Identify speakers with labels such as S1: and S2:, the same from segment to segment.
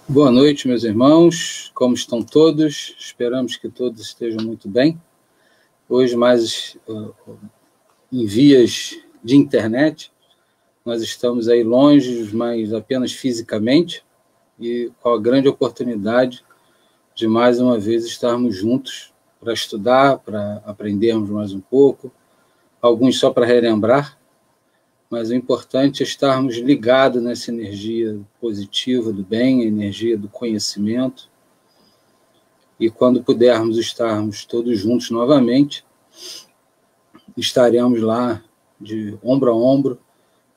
S1: Boa noite, meus irmãos. Como estão todos? Esperamos que todos estejam muito bem. Hoje, mais em vias de internet, nós estamos aí longe, mas apenas fisicamente, e com a grande oportunidade de, mais uma vez, estarmos juntos para estudar, para aprendermos mais um pouco, alguns só para relembrar, mas o importante é estarmos ligados nessa energia positiva do bem, a energia do conhecimento, e quando pudermos estarmos todos juntos novamente, estaremos lá de ombro a ombro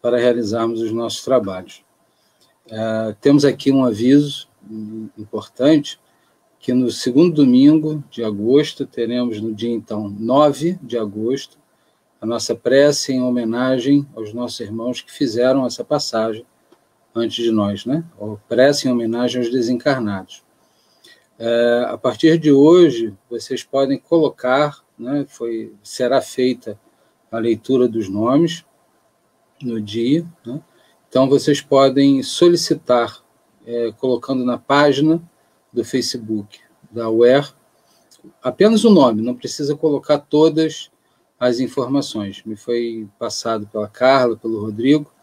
S1: para realizarmos os nossos trabalhos. Temos aqui um aviso importante, que no segundo domingo de agosto, teremos no dia, então, 9 de agosto, a nossa prece em homenagem aos nossos irmãos que fizeram essa passagem antes de nós, né? Ou prece em homenagem aos desencarnados. A partir de hoje, vocês podem colocar, né, será feita a leitura dos nomes no dia, né? Então vocês podem solicitar, colocando na página do Facebook da UER, apenas o nome, não precisa colocar todas as informações. Me foi passado pela Carla, pelo Rodrigo,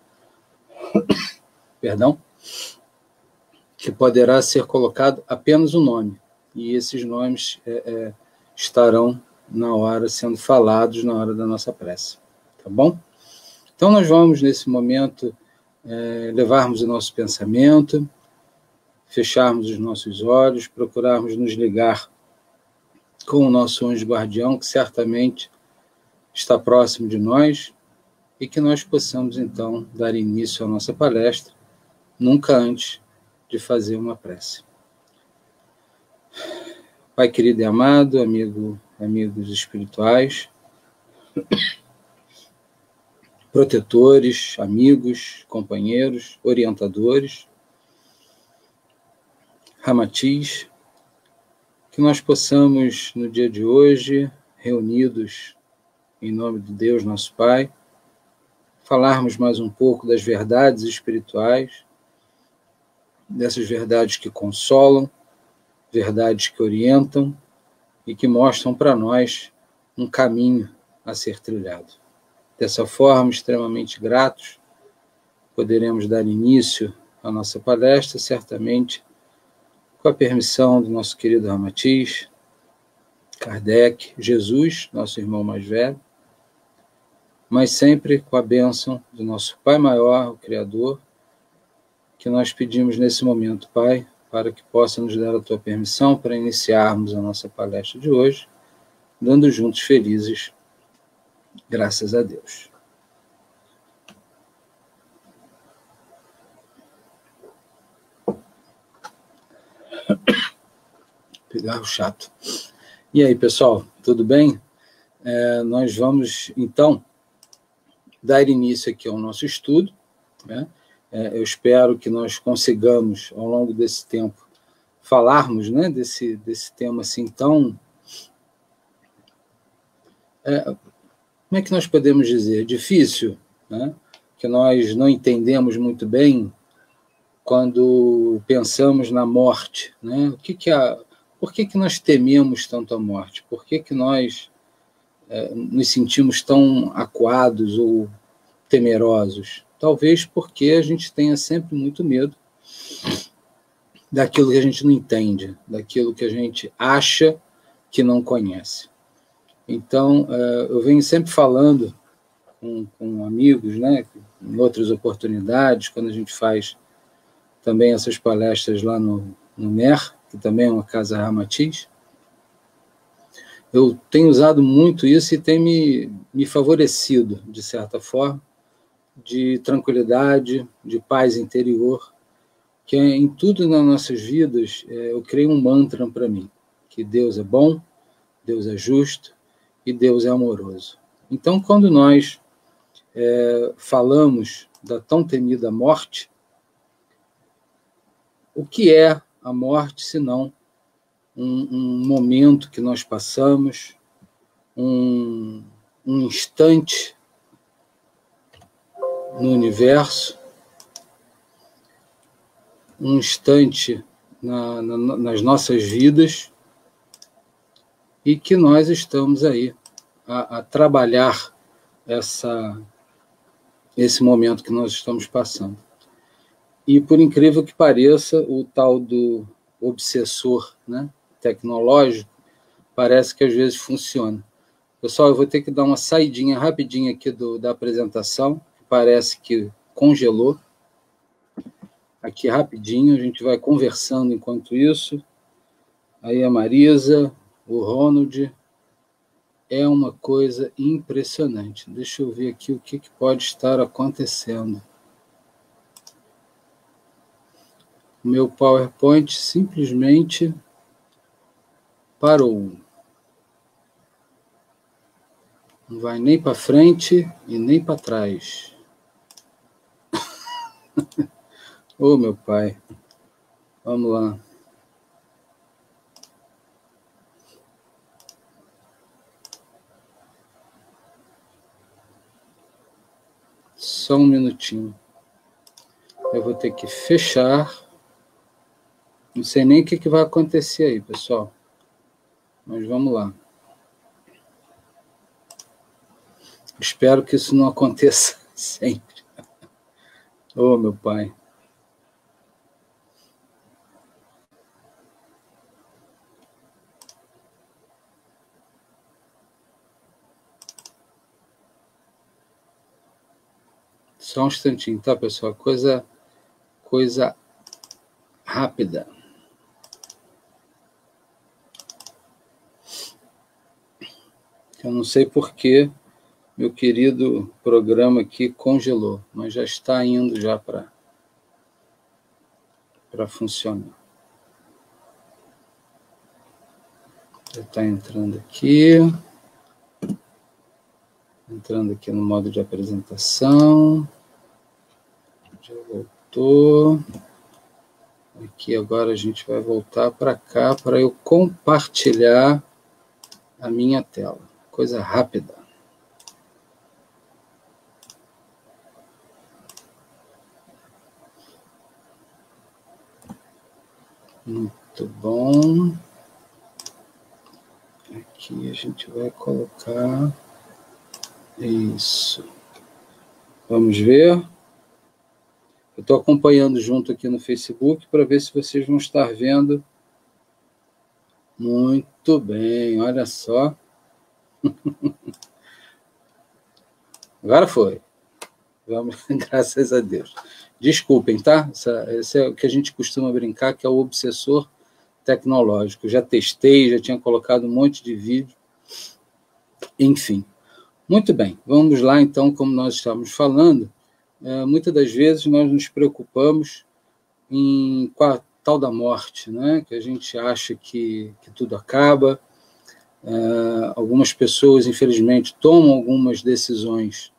S1: perdão, que poderá ser colocado apenas o nome, e esses nomes estarão na hora, sendo falados na hora da nossa prece, tá bom? Então nós vamos, nesse momento, levarmos o nosso pensamento, fecharmos os nossos olhos, procurarmos nos ligar com o nosso anjo guardião, que certamente está próximo de nós, e que nós possamos, então, dar início à nossa palestra, nunca antes de fazer uma prece. Pai querido e amado, amigos espirituais, protetores, amigos, companheiros, orientadores, Ramatis, que nós possamos, no dia de hoje, reunidos em nome de Deus, nosso Pai, falarmos mais um pouco das verdades espirituais, dessas verdades que consolam, verdades que orientam e que mostram para nós um caminho a ser trilhado. Dessa forma, extremamente gratos, poderemos dar início à nossa palestra, certamente com a permissão do nosso querido Ramatiz, Kardec, Jesus, nosso irmão mais velho, mas sempre com a bênção do nosso Pai maior, o Criador, que nós pedimos nesse momento, Pai, para que possa nos dar a tua permissão para iniciarmos a nossa palestra de hoje, dando juntos felizes, graças a Deus. Pigarro chato. E aí, pessoal, tudo bem? Nós vamos, então, dar início aqui ao nosso estudo, né? Eu espero que nós consigamos, ao longo desse tempo, falarmos, né, desse tema assim tão... como é que nós podemos dizer? Difícil, né? Que nós não entendemos muito bem quando pensamos na morte, né? Por que nós tememos tanto a morte? Por que nós nos sentimos tão acuados ou temerosos? Talvez porque a gente tenha sempre muito medo daquilo que a gente não entende, daquilo que a gente acha que não conhece. Então, eu venho sempre falando com amigos, né, em outras oportunidades, quando a gente faz também essas palestras lá no MER, que também é uma casa Ramatiz, eu tenho usado muito isso e tem me favorecido, de certa forma, de tranquilidade, de paz interior, que em tudo nas nossas vidas eu criei um mantra para mim, que Deus é bom, Deus é justo e Deus é amoroso. Então, quando nós falamos da tão temida morte, o que é a morte, senão um momento que nós passamos, um instante no universo, um instante nas nossas vidas e que nós estamos aí a trabalhar esse momento que nós estamos passando. E, por incrível que pareça, o tal do obsessor, né, tecnológico parece que às vezes funciona. Pessoal, eu vou ter que dar uma saidinha rapidinha aqui da apresentação, que parece que congelou. Aqui rapidinho, a gente vai conversando enquanto isso. Aí a Marisa, o Ronald, é uma coisa impressionante. Deixa eu ver aqui o que pode estar acontecendo. O meu PowerPoint simplesmente parou. Não vai nem para frente e nem para trás. Ô, meu pai. Vamos lá. Só um minutinho. Eu vou ter que fechar. Não sei nem o que vai acontecer aí, pessoal. Mas vamos lá. Espero que isso não aconteça sempre. Ô, meu pai. Só um instantinho, tá, pessoal? Coisa rápida. Eu não sei por que meu querido programa aqui congelou, mas já está indo já para funcionar. Já está entrando aqui no modo de apresentação. Já voltou. Aqui agora a gente vai voltar para cá para eu compartilhar a minha tela. Coisa rápida. Muito bom. Aqui a gente vai colocar isso. Vamos ver. Eu estou acompanhando junto aqui no Facebook para ver se vocês vão estar vendo. Muito bem, olha só. Agora foi. Vamos, graças a Deus. Desculpem, tá? Esse é o que a gente costuma brincar, que é o obsessor tecnológico. Já testei, já tinha colocado um monte de vídeo. Enfim. Muito bem, vamos lá então, como nós estávamos falando, muitas das vezes nós nos preocupamos com a tal da morte, né? Que a gente acha que tudo acaba. Algumas pessoas, infelizmente, tomam algumas decisões,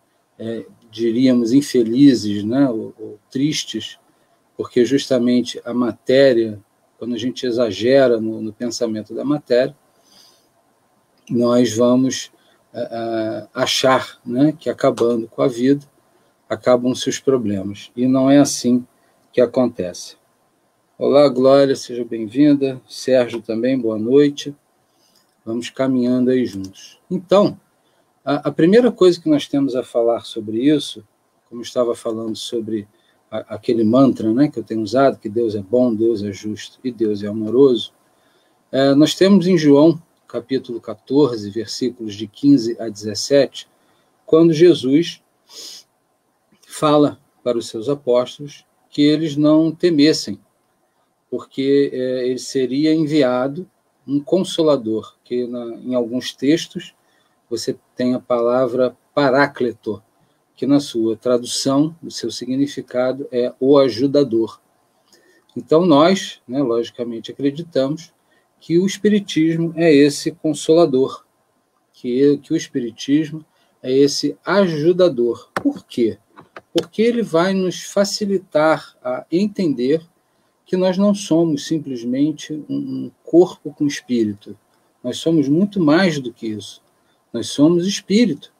S1: diríamos, infelizes, né? ou tristes, porque justamente a matéria, quando a gente exagera no pensamento da matéria, nós vamos achar, né, que acabando com a vida, acabam-se os problemas. E não é assim que acontece. Olá, Glória, seja bem-vinda. Sérgio também, boa noite. Vamos caminhando aí juntos. Então, a primeira coisa que nós temos a falar sobre isso, como estava falando sobre aquele mantra, né, que eu tenho usado, que Deus é bom, Deus é justo e Deus é amoroso, nós temos em João, capítulo 14, versículos de 15 a 17, quando Jesus fala para os seus apóstolos que eles não temessem, porque ele seria enviado um consolador, que em alguns textos você tem a palavra paráclito, que na sua tradução, o seu significado é o ajudador. Então nós, né, logicamente, acreditamos que o Espiritismo é esse consolador, que o Espiritismo é esse ajudador. Por quê? Porque ele vai nos facilitar a entender que nós não somos simplesmente um corpo com espírito. Nós somos muito mais do que isso. Nós somos espírito,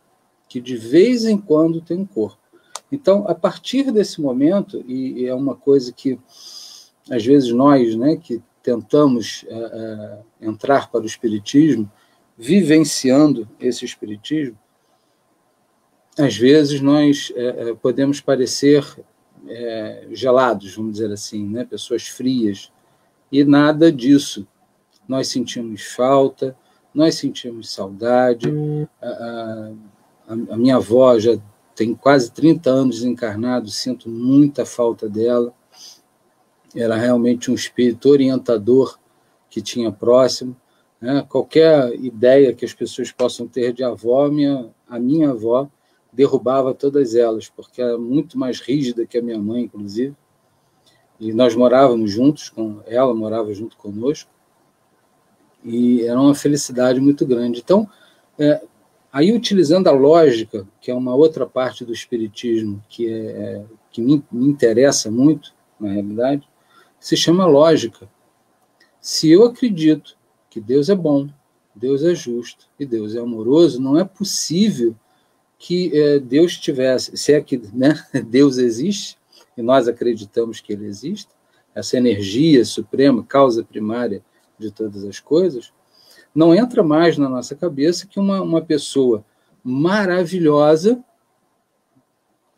S1: que de vez em quando tem um corpo. Então, a partir desse momento, e é uma coisa que às vezes nós, né, que tentamos entrar para o Espiritismo, vivenciando esse Espiritismo, às vezes nós podemos parecer gelados, vamos dizer assim, né, pessoas frias, e nada disso. Nós sentimos falta, nós sentimos saudade. A minha avó já tem quase 30 anos desencarnado, sinto muita falta dela. Era realmente um espírito orientador que tinha próximo. Né? Qualquer ideia que as pessoas possam ter de avó, a minha avó derrubava todas elas, porque era muito mais rígida que a minha mãe, inclusive. E nós morávamos juntos, ela morava junto conosco, e era uma felicidade muito grande. Então, aí utilizando a lógica, que é uma outra parte do Espiritismo que me interessa muito, na realidade, se chama lógica. Se eu acredito que Deus é bom, Deus é justo e Deus é amoroso, não é possível que Deus tivesse, se é que, né, Deus existe, e nós acreditamos que ele existe, essa energia suprema, causa primária de todas as coisas, não entra mais na nossa cabeça que uma pessoa maravilhosa,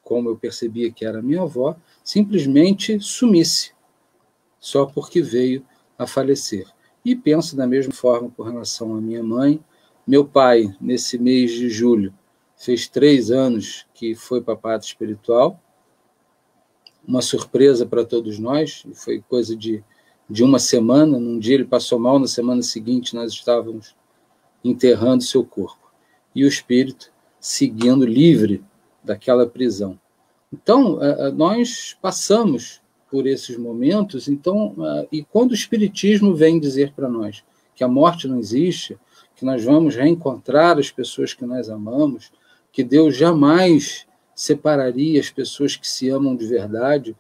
S1: como eu percebia que era minha avó, simplesmente sumisse, só porque veio a falecer. E penso da mesma forma com relação à minha mãe. Meu pai, nesse mês de julho, fez 3 anos que foi para a pátria espiritual, uma surpresa para todos nós, foi coisa de uma semana. Num dia ele passou mal, na semana seguinte nós estávamos enterrando seu corpo, e o espírito seguindo livre daquela prisão. Então, nós passamos por esses momentos, então, e quando o Espiritismo vem dizer para nós que a morte não existe, que nós vamos reencontrar as pessoas que nós amamos, que Deus jamais separaria as pessoas que se amam de verdade,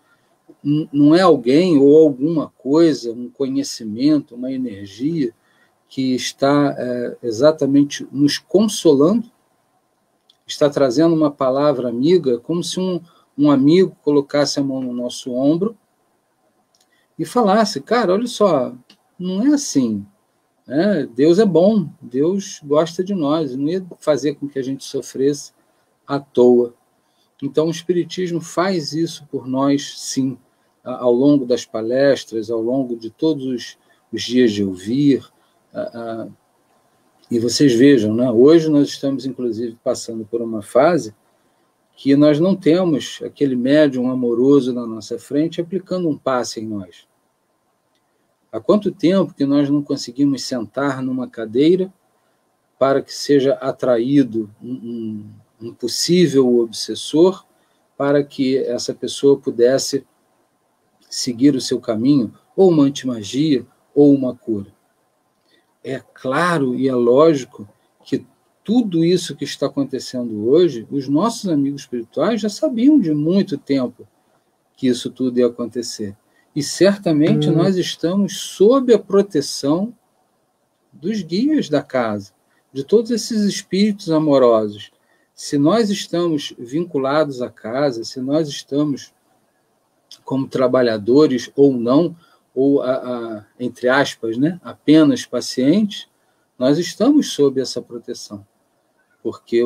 S1: não é alguém ou alguma coisa, um conhecimento, uma energia que está exatamente nos consolando, está trazendo uma palavra amiga, como se um amigo colocasse a mão no nosso ombro e falasse: cara, olha só, não é assim, né? Deus é bom, Deus gosta de nós, não ia fazer com que a gente sofresse à toa. Então o Espiritismo faz isso por nós, sim, ao longo das palestras, ao longo de todos os dias de ouvir. E vocês vejam, né? Hoje nós estamos, inclusive, passando por uma fase que nós não temos aquele médium amoroso na nossa frente aplicando um passe em nós. Há quanto tempo que nós não conseguimos sentar numa cadeira para que seja atraído um possível obsessor, para que essa pessoa pudesse seguir o seu caminho, ou uma antimagia, ou uma cura? É claro e é lógico que tudo isso que está acontecendo hoje, os nossos amigos espirituais já sabiam de muito tempo que isso tudo ia acontecer. E certamente nós estamos sob a proteção dos guias da casa, de todos esses espíritos amorosos. Se nós estamos vinculados à casa, se nós estamos como trabalhadores ou não, ou, entre aspas, né, apenas pacientes, nós estamos sob essa proteção. Porque,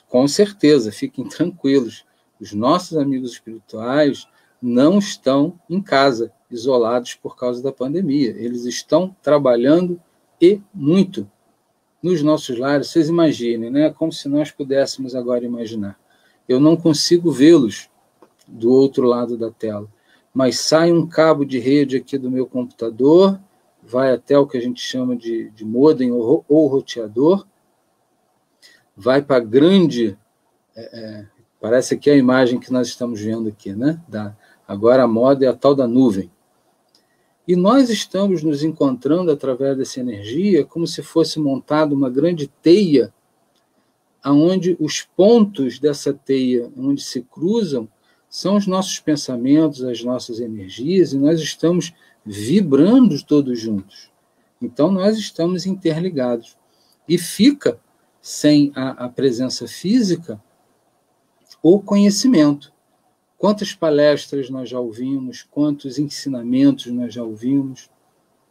S1: com certeza, fiquem tranquilos, os nossos amigos espirituais não estão em casa, isolados por causa da pandemia. Eles estão trabalhando e muito nos nossos lares. Vocês imaginem, né? Como se nós pudéssemos agora imaginar. Eu não consigo vê-los do outro lado da tela, mas sai um cabo de rede aqui do meu computador, vai até o que a gente chama de modem ou roteador, vai para a grande... parece aqui a imagem que nós estamos vendo aqui, né? Agora a moda é a tal da nuvem. E nós estamos nos encontrando através dessa energia como se fosse montada uma grande teia, onde os pontos dessa teia, onde se cruzam, são os nossos pensamentos, as nossas energias, e nós estamos vibrando todos juntos. Então, nós estamos interligados. E fica, sem a presença física, o conhecimento. Quantas palestras nós já ouvimos, quantos ensinamentos nós já ouvimos,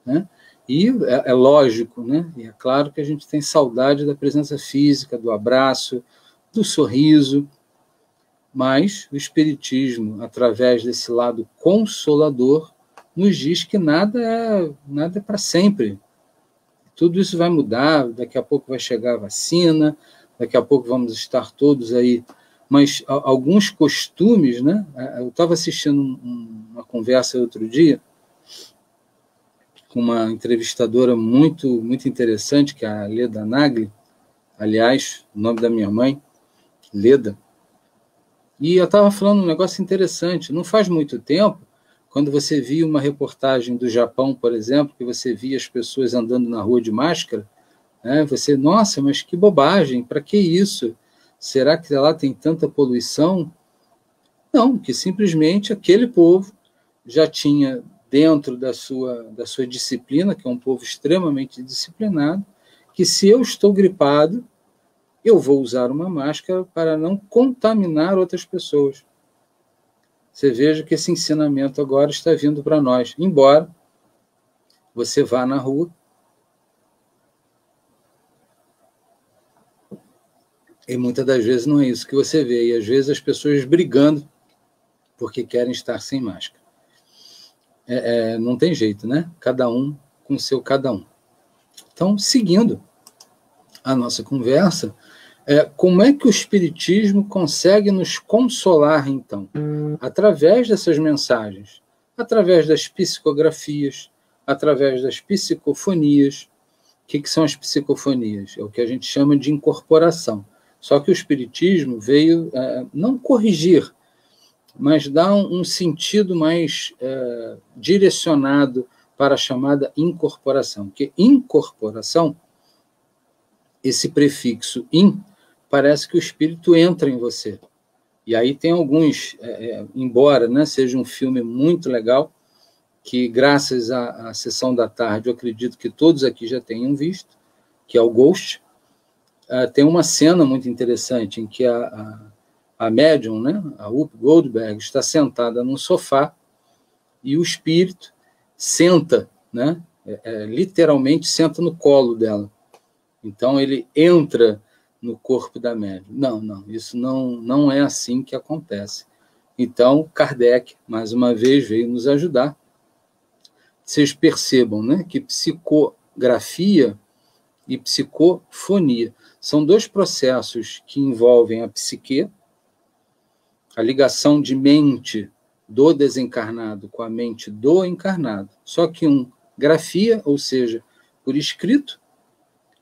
S1: né? E é lógico, né? E é claro que a gente tem saudade da presença física, do abraço, do sorriso, mas o Espiritismo, através desse lado consolador, nos diz que nada é para sempre. Tudo isso vai mudar, daqui a pouco vai chegar a vacina, daqui a pouco vamos estar todos aí. Mas alguns costumes, né? Eu estava assistindo uma conversa outro dia com uma entrevistadora muito, muito interessante, que é a Leda Nagli, aliás, o nome da minha mãe, Leda. E eu estava falando um negócio interessante. Não faz muito tempo, quando você via uma reportagem do Japão, por exemplo, que você via as pessoas andando na rua de máscara, né, você, nossa, mas que bobagem, para que isso? Será que lá tem tanta poluição? Não, que simplesmente aquele povo já tinha dentro da sua disciplina, que é um povo extremamente disciplinado, que se eu estou gripado, eu vou usar uma máscara para não contaminar outras pessoas. Você veja que esse ensinamento agora está vindo para nós, embora você vá na rua e muitas das vezes não é isso que você vê, e às vezes as pessoas brigando porque querem estar sem máscara. Não tem jeito, né? Cada um com o seu cada um. Então, seguindo a nossa conversa, como é que o Espiritismo consegue nos consolar, então? Através dessas mensagens, através das psicografias, através das psicofonias. O que são as psicofonias? É o que a gente chama de incorporação. Só que o Espiritismo veio não corrigir, mas dar um sentido mais direcionado para a chamada incorporação. Porque incorporação, esse prefixo in, parece que o espírito entra em você. E aí tem alguns, embora, né, seja um filme muito legal, que graças à sessão da tarde, eu acredito que todos aqui já tenham visto, que é o Ghost. Tem uma cena muito interessante em que a médium, né, a Whoopi Goldberg, está sentada num sofá e o espírito senta, né, literalmente senta no colo dela. Então ele entra no corpo da médium. Não, isso não é assim que acontece. Então Kardec, mais uma vez, veio nos ajudar. Vocês percebam, né, que psicografia e psicofonia são dois processos que envolvem a psique, a ligação de mente do desencarnado com a mente do encarnado. Só que um grafia, ou seja, por escrito,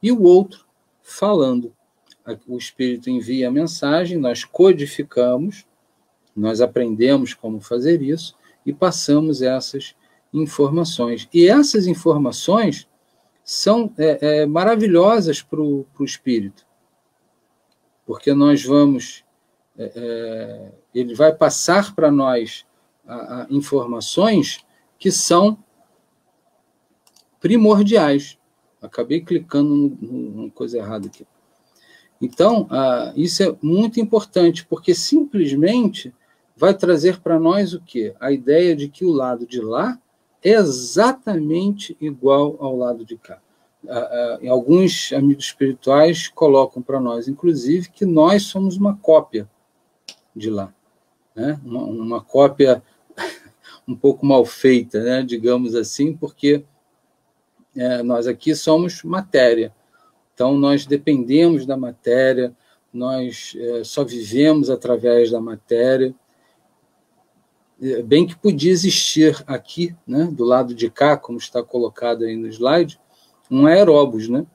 S1: e o outro falando. O espírito envia a mensagem, nós codificamos, nós aprendemos como fazer isso e passamos essas informações. E essas informações são maravilhosas para o espírito, porque nós vamos... ele vai passar para nós informações que são primordiais. Acabei clicando numa coisa errada aqui. Então, isso é muito importante, porque simplesmente vai trazer para nós o quê? A ideia de que o lado de lá é exatamente igual ao lado de cá. Alguns amigos espirituais colocam para nós, inclusive, que nós somos uma cópia de lá, né? Uma cópia um pouco mal feita, né? Digamos assim, porque nós aqui somos matéria, então nós dependemos da matéria, nós só vivemos através da matéria, bem que podia existir aqui, né, do lado de cá, como está colocado aí no slide, um aeróbus, né?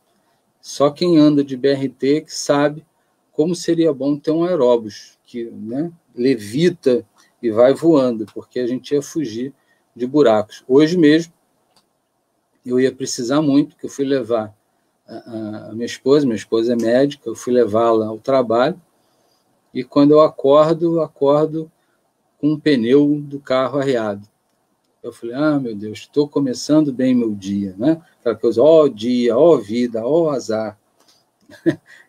S1: Só quem anda de BRT que sabe como seria bom ter um aeróbus, que, né, levita e vai voando, porque a gente ia fugir de buracos. Hoje mesmo, eu ia precisar muito, que eu fui levar a minha esposa é médica, eu fui levá-la ao trabalho, e quando eu acordo com um pneu do carro arriado. Eu falei, meu Deus, estou começando bem meu dia, né? Aquela coisa, ó dia, ó vida, ó azar.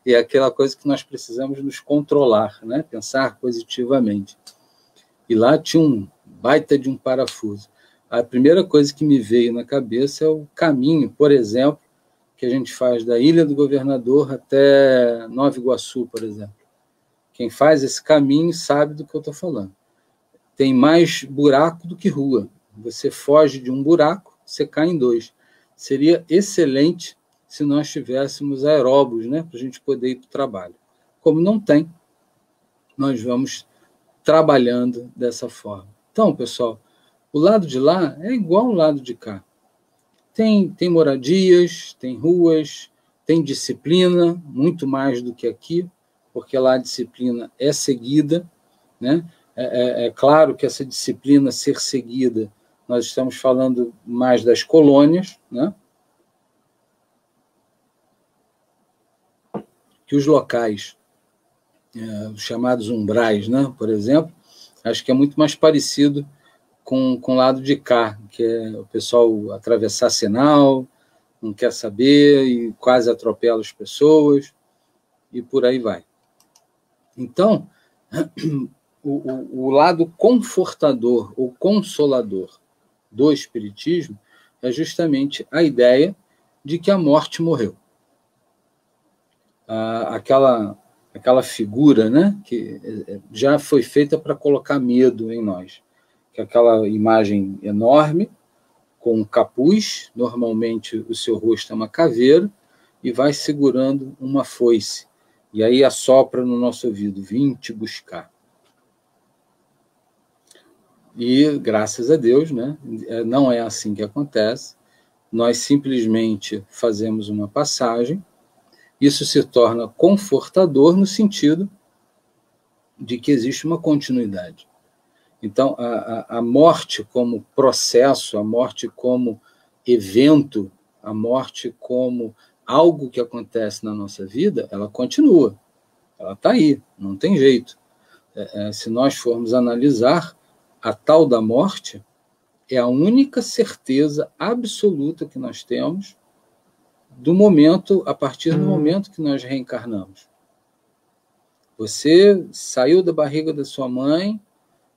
S1: E é aquela coisa que nós precisamos nos controlar, né? Pensar positivamente. E lá tinha um baita de um parafuso. A primeira coisa que me veio na cabeça é o caminho, por exemplo, que a gente faz da Ilha do Governador até Nova Iguaçu, por exemplo. Quem faz esse caminho sabe do que eu estou falando. Tem mais buraco do que rua. Você foge de um buraco, você cai em dois. Seria excelente se nós tivéssemos aeróbus, né, para a gente poder ir para o trabalho. Como não tem, nós vamos trabalhando dessa forma. Então, pessoal, o lado de lá é igual ao lado de cá. Tem moradias, tem ruas, tem disciplina, muito mais do que aqui, porque lá a disciplina é seguida, né? É claro que essa disciplina ser seguida, nós estamos falando mais das colônias, né? Que os locais, os chamados umbrais, né? Por exemplo, acho que é muito mais parecido com o lado de cá, que é o pessoal atravessar sinal, não quer saber e quase atropela as pessoas e por aí vai. Então, o lado confortador ou consolador do Espiritismo é justamente a ideia de que a morte morreu. Aquela figura, né, que já foi feita para colocar medo em nós, que é aquela imagem enorme, com um capuz, normalmente o seu rosto é uma caveira, e vai segurando uma foice. E aí assopra no nosso ouvido, vim te buscar. E, graças a Deus, né, não é assim que acontece. Nós simplesmente fazemos uma passagem, isso se torna confortador no sentido de que existe uma continuidade. Então, a morte como processo, a morte como evento, a morte como algo que acontece na nossa vida, ela continua. Ela está aí, não tem jeito. Se nós formos analisar, a tal da morte é a única certeza absoluta que nós temos do momento, a partir do momento que nós reencarnamos. Você saiu da barriga da sua mãe,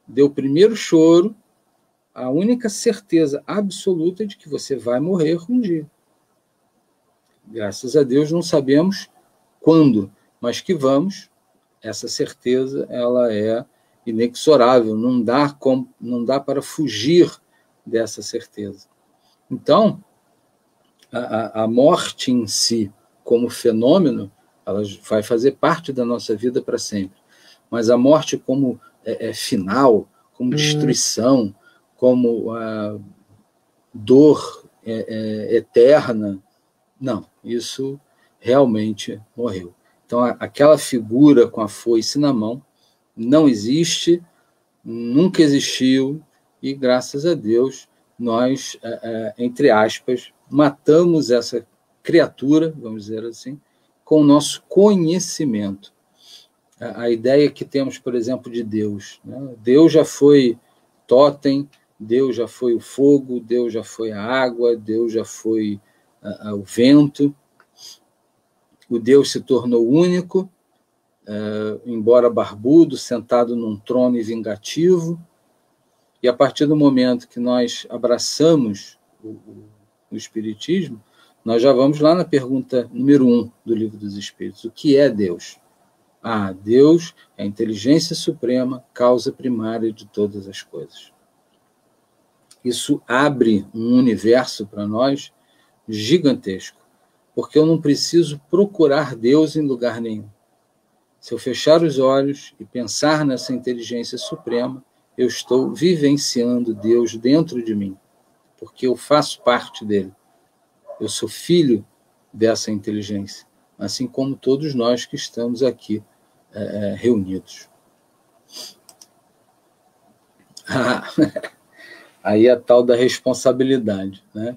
S1: deu o primeiro choro, a única certeza absoluta de que você vai morrer um dia. Graças a Deus não sabemos quando, mas que vamos, essa certeza ela é inexorável, não dá para fugir dessa certeza. Então, a morte em si, como fenômeno, ela vai fazer parte da nossa vida para sempre. Mas a morte como final, como destruição, como dor eterna, não, isso realmente morreu. Então, aquela figura com a foice na mão não existe, nunca existiu, e graças a Deus, nós, entre aspas, matamos essa criatura, vamos dizer assim, com o nosso conhecimento. A ideia que temos, por exemplo, de Deus. Né? Deus já foi totem, Deus já foi o fogo, Deus já foi a água, Deus já foi o vento. O Deus se tornou único, embora barbudo, sentado num trono e vingativo. E a partir do momento que nós abraçamos o Espiritismo, nós já vamos lá na pergunta número 1 do Livro dos Espíritos. O que é Deus? Deus é a inteligência suprema, causa primária de todas as coisas. Isso abre um universo para nós gigantesco, porque eu não preciso procurar Deus em lugar nenhum. Se eu fechar os olhos e pensar nessa inteligência suprema, eu estou vivenciando Deus dentro de mim, porque eu faço parte dele. Eu sou filho dessa inteligência, assim como todos nós que estamos aqui reunidos. Aí a tal da responsabilidade, né?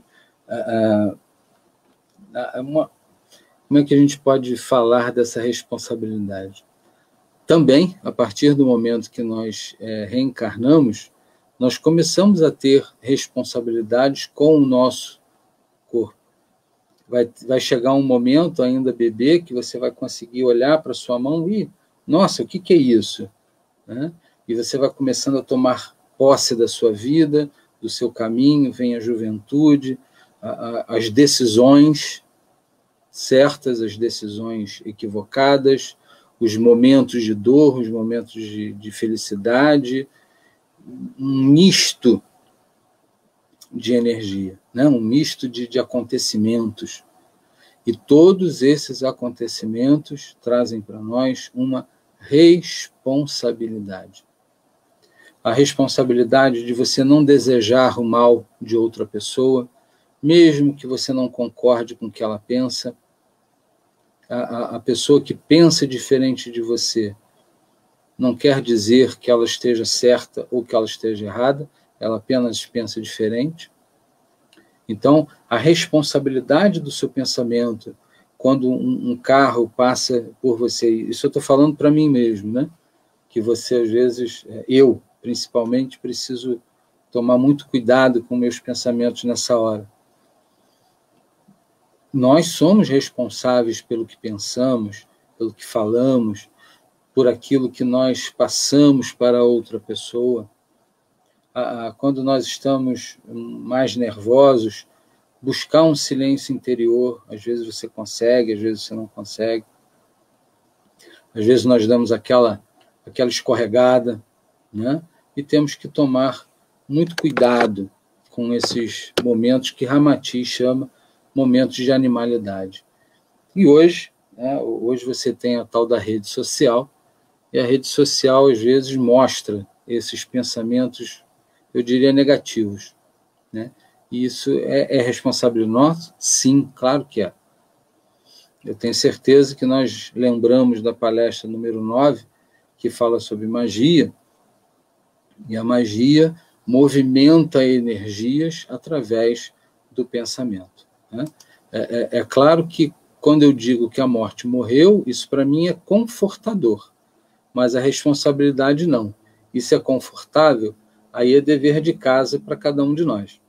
S1: Como é que a gente pode falar dessa responsabilidade? Também, a partir do momento que nós reencarnamos, nós começamos a ter responsabilidades com o nosso corpo. Vai chegar um momento, ainda bebê, que você vai conseguir olhar para a sua mão e, nossa, o que é isso? Né? e você vai começando a tomar posse da sua vida, do seu caminho, vem a juventude, as decisões certas, as decisões equivocadas, os momentos de dor, os momentos de felicidade, um misto de energia, né? Um misto de acontecimentos. E todos esses acontecimentos trazem para nós uma responsabilidade. A responsabilidade de você não desejar o mal de outra pessoa, mesmo que você não concorde com o que ela pensa. A pessoa que pensa diferente de você não quer dizer que ela esteja certa ou que ela esteja errada, ela apenas pensa diferente. Então, a responsabilidade do seu pensamento, quando um carro passa por você, isso eu estou falando para mim mesmo, né? Que você, às vezes, eu, principalmente, preciso tomar muito cuidado com meus pensamentos nessa hora. Nós somos responsáveis pelo que pensamos, pelo que falamos, por aquilo que nós passamos para outra pessoa. Quando nós estamos mais nervosos, buscar um silêncio interior, às vezes você consegue, às vezes você não consegue. Às vezes nós damos aquela escorregada, né? E temos que tomar muito cuidado com esses momentos que Ramati chama momentos de animalidade. E hoje, né, hoje você tem a tal da rede social, e a rede social às vezes mostra esses pensamentos, eu diria, negativos, né? E isso é responsabilidade nossa? Sim, claro que é. Eu tenho certeza que nós lembramos da palestra número 9, que fala sobre magia, e a magia movimenta energias através do pensamento, né? É claro que quando eu digo que a morte morreu, isso para mim é confortador, mas a responsabilidade não. Isso é confortável, aí é dever de casa para cada um de nós.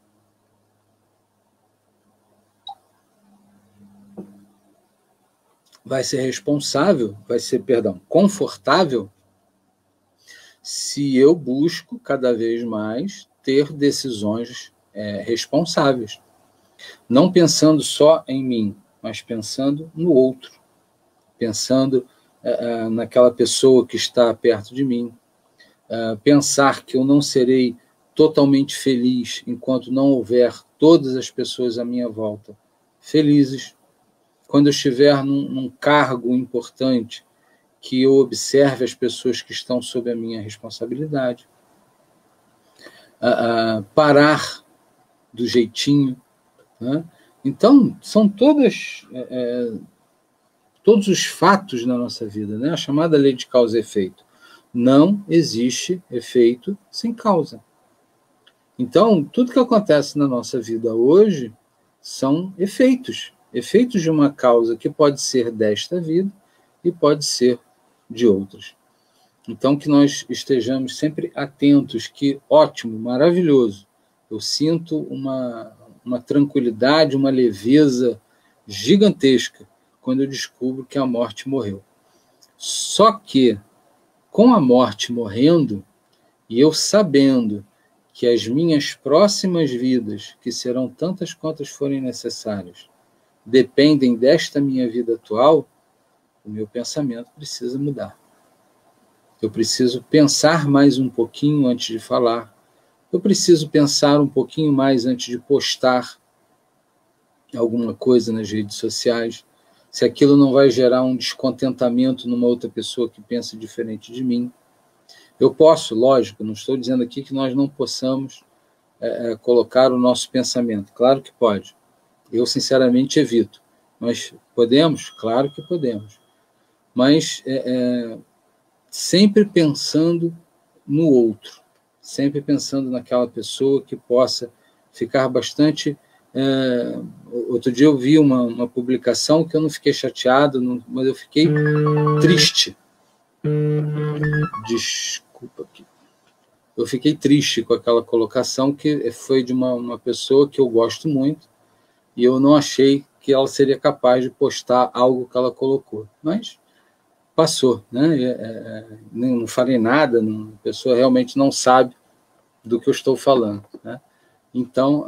S1: Vai ser responsável, confortável, se eu busco cada vez mais ter decisões responsáveis. Não pensando só em mim, mas pensando no outro, pensando naquela pessoa que está perto de mim. Pensar que eu não serei totalmente feliz enquanto não houver todas as pessoas à minha volta felizes. Quando eu estiver num cargo importante, que eu observe as pessoas que estão sob a minha responsabilidade. Parar do jeitinho, né? Então, são todos os fatos na nossa vida, né? A chamada lei de causa e efeito. Não existe efeito sem causa. Então, tudo que acontece na nossa vida hoje são efeitos de uma causa que pode ser desta vida e pode ser de outras. Então, que nós estejamos sempre atentos, que ótimo, maravilhoso. Eu sinto uma tranquilidade, uma leveza gigantesca quando eu descubro que a morte morreu. Só que, com a morte morrendo, e eu sabendo que as minhas próximas vidas, que serão tantas quantas forem necessárias, dependem desta minha vida atual, o meu pensamento precisa mudar. Eu preciso pensar mais um pouquinho antes de falar. Eu preciso pensar um pouquinho mais antes de postar alguma coisa nas redes sociais. Se aquilo não vai gerar um descontentamento numa outra pessoa que pensa diferente de mim. Eu posso, lógico, não estou dizendo aqui que nós não possamos colocar o nosso pensamento. Claro que pode. Eu, sinceramente, evito. Mas podemos? Claro que podemos. Mas sempre pensando no outro, sempre pensando naquela pessoa que possa ficar bastante... outro dia eu vi uma publicação que eu não fiquei chateado, mas eu fiquei triste. Desculpa aqui. Eu fiquei triste com aquela colocação que foi de uma pessoa que eu gosto muito e eu não achei que ela seria capaz de postar algo que ela colocou. Mas passou, né? Não falei nada, a pessoa realmente não sabe do que eu estou falando, né? Então,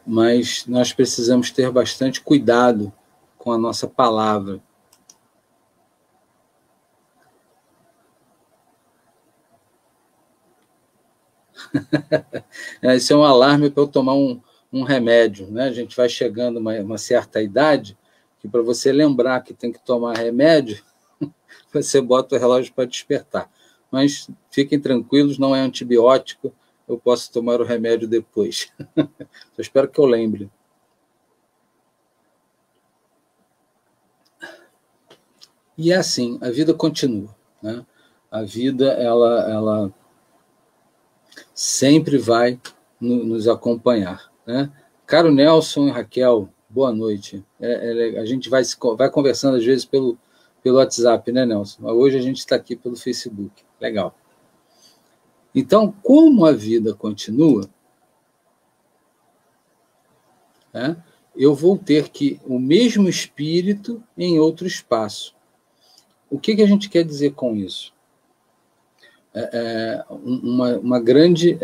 S1: mas nós precisamos ter bastante cuidado com a nossa palavra. Isso é um alarme para eu tomar um remédio, né? A gente vai chegando a uma certa idade que para você lembrar que tem que tomar remédio, você bota o relógio para despertar. Mas fiquem tranquilos, não é antibiótico, eu posso tomar o remédio depois. Eu espero que eu lembre. E é assim, a vida continua, né? A vida, ela sempre vai nos acompanhar, né? Caro Nelson e Raquel, boa noite. A gente vai conversando às vezes pelo WhatsApp, né, Nelson? Hoje a gente está aqui pelo Facebook. Legal. Então, como a vida continua, né, eu vou ter que o mesmo espírito em outro espaço. O que a gente quer dizer com isso? Uma grande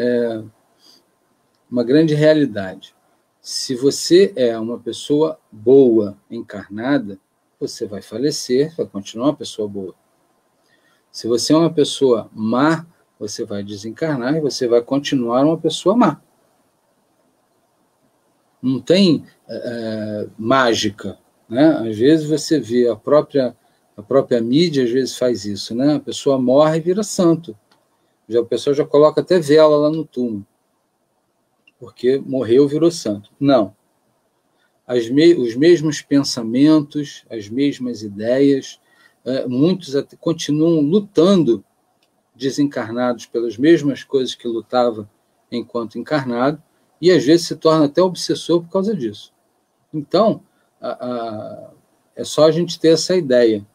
S1: realidade. Se você é uma pessoa boa encarnada, você vai falecer, vai continuar uma pessoa boa. Se você é uma pessoa má, você vai desencarnar e você vai continuar uma pessoa má. Não tem mágica, né? Às vezes você vê a própria mídia, às vezes faz isso, né? A pessoa morre e vira santo. A pessoa já coloca até vela lá no túmulo, porque morreu, virou santo. Não. Os mesmos pensamentos, as mesmas ideias, muitos continuam lutando desencarnados pelas mesmas coisas que lutava enquanto encarnado, e às vezes se torna até obsessor por causa disso. Então, é só a gente ter essa ideia.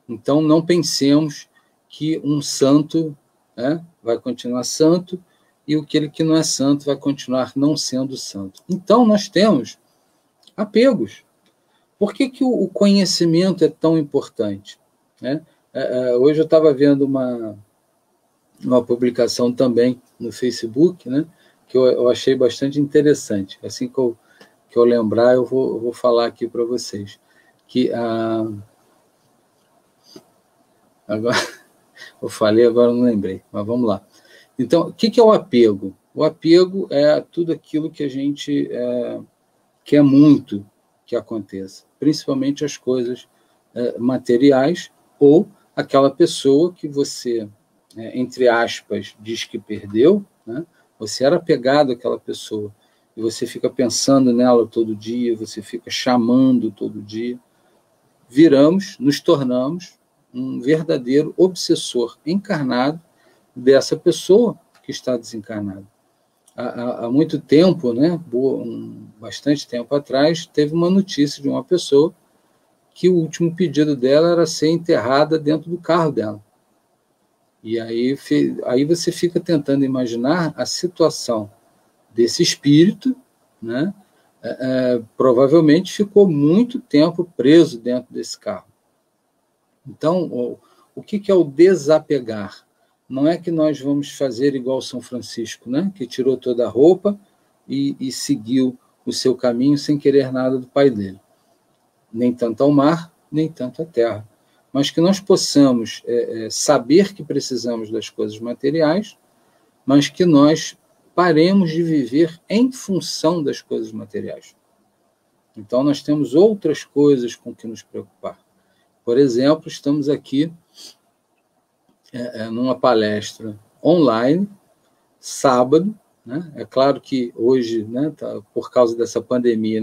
S1: Então, não pensemos que um santo, né, vai continuar santo e aquele que não é santo vai continuar não sendo santo. Então, nós temos apegos. Por que o conhecimento é tão importante, né? Hoje eu estava vendo uma publicação também no Facebook, né, que eu achei bastante interessante. Assim que eu lembrar, eu vou falar aqui para vocês. Que agora eu falei, agora não lembrei, mas vamos lá. Então, o que é o apego? O apego é tudo aquilo que a gente quer muito que aconteça, principalmente as coisas materiais ou aquela pessoa que você, entre aspas, diz que perdeu, né? Você era apegado àquela pessoa e você fica pensando nela todo dia, você fica chamando todo dia. Nos tornamos um verdadeiro obsessor encarnado dessa pessoa que está desencarnada. Há muito tempo, né, bastante tempo atrás, teve uma notícia de uma pessoa que o último pedido dela era ser enterrada dentro do carro dela. E aí você fica tentando imaginar a situação desse espírito, né? Provavelmente ficou muito tempo preso dentro desse carro. Então, o que é o desapegar? Não é que nós vamos fazer igual São Francisco, né? Que tirou toda a roupa e seguiu o seu caminho sem querer nada do Pai dele. Nem tanto ao mar, nem tanto à terra. Mas que nós possamos saber que precisamos das coisas materiais, mas que nós paremos de viver em função das coisas materiais. Então, nós temos outras coisas com que nos preocupar. Por exemplo, estamos aqui numa palestra online, sábado, né? É claro que hoje, né, por causa dessa pandemia,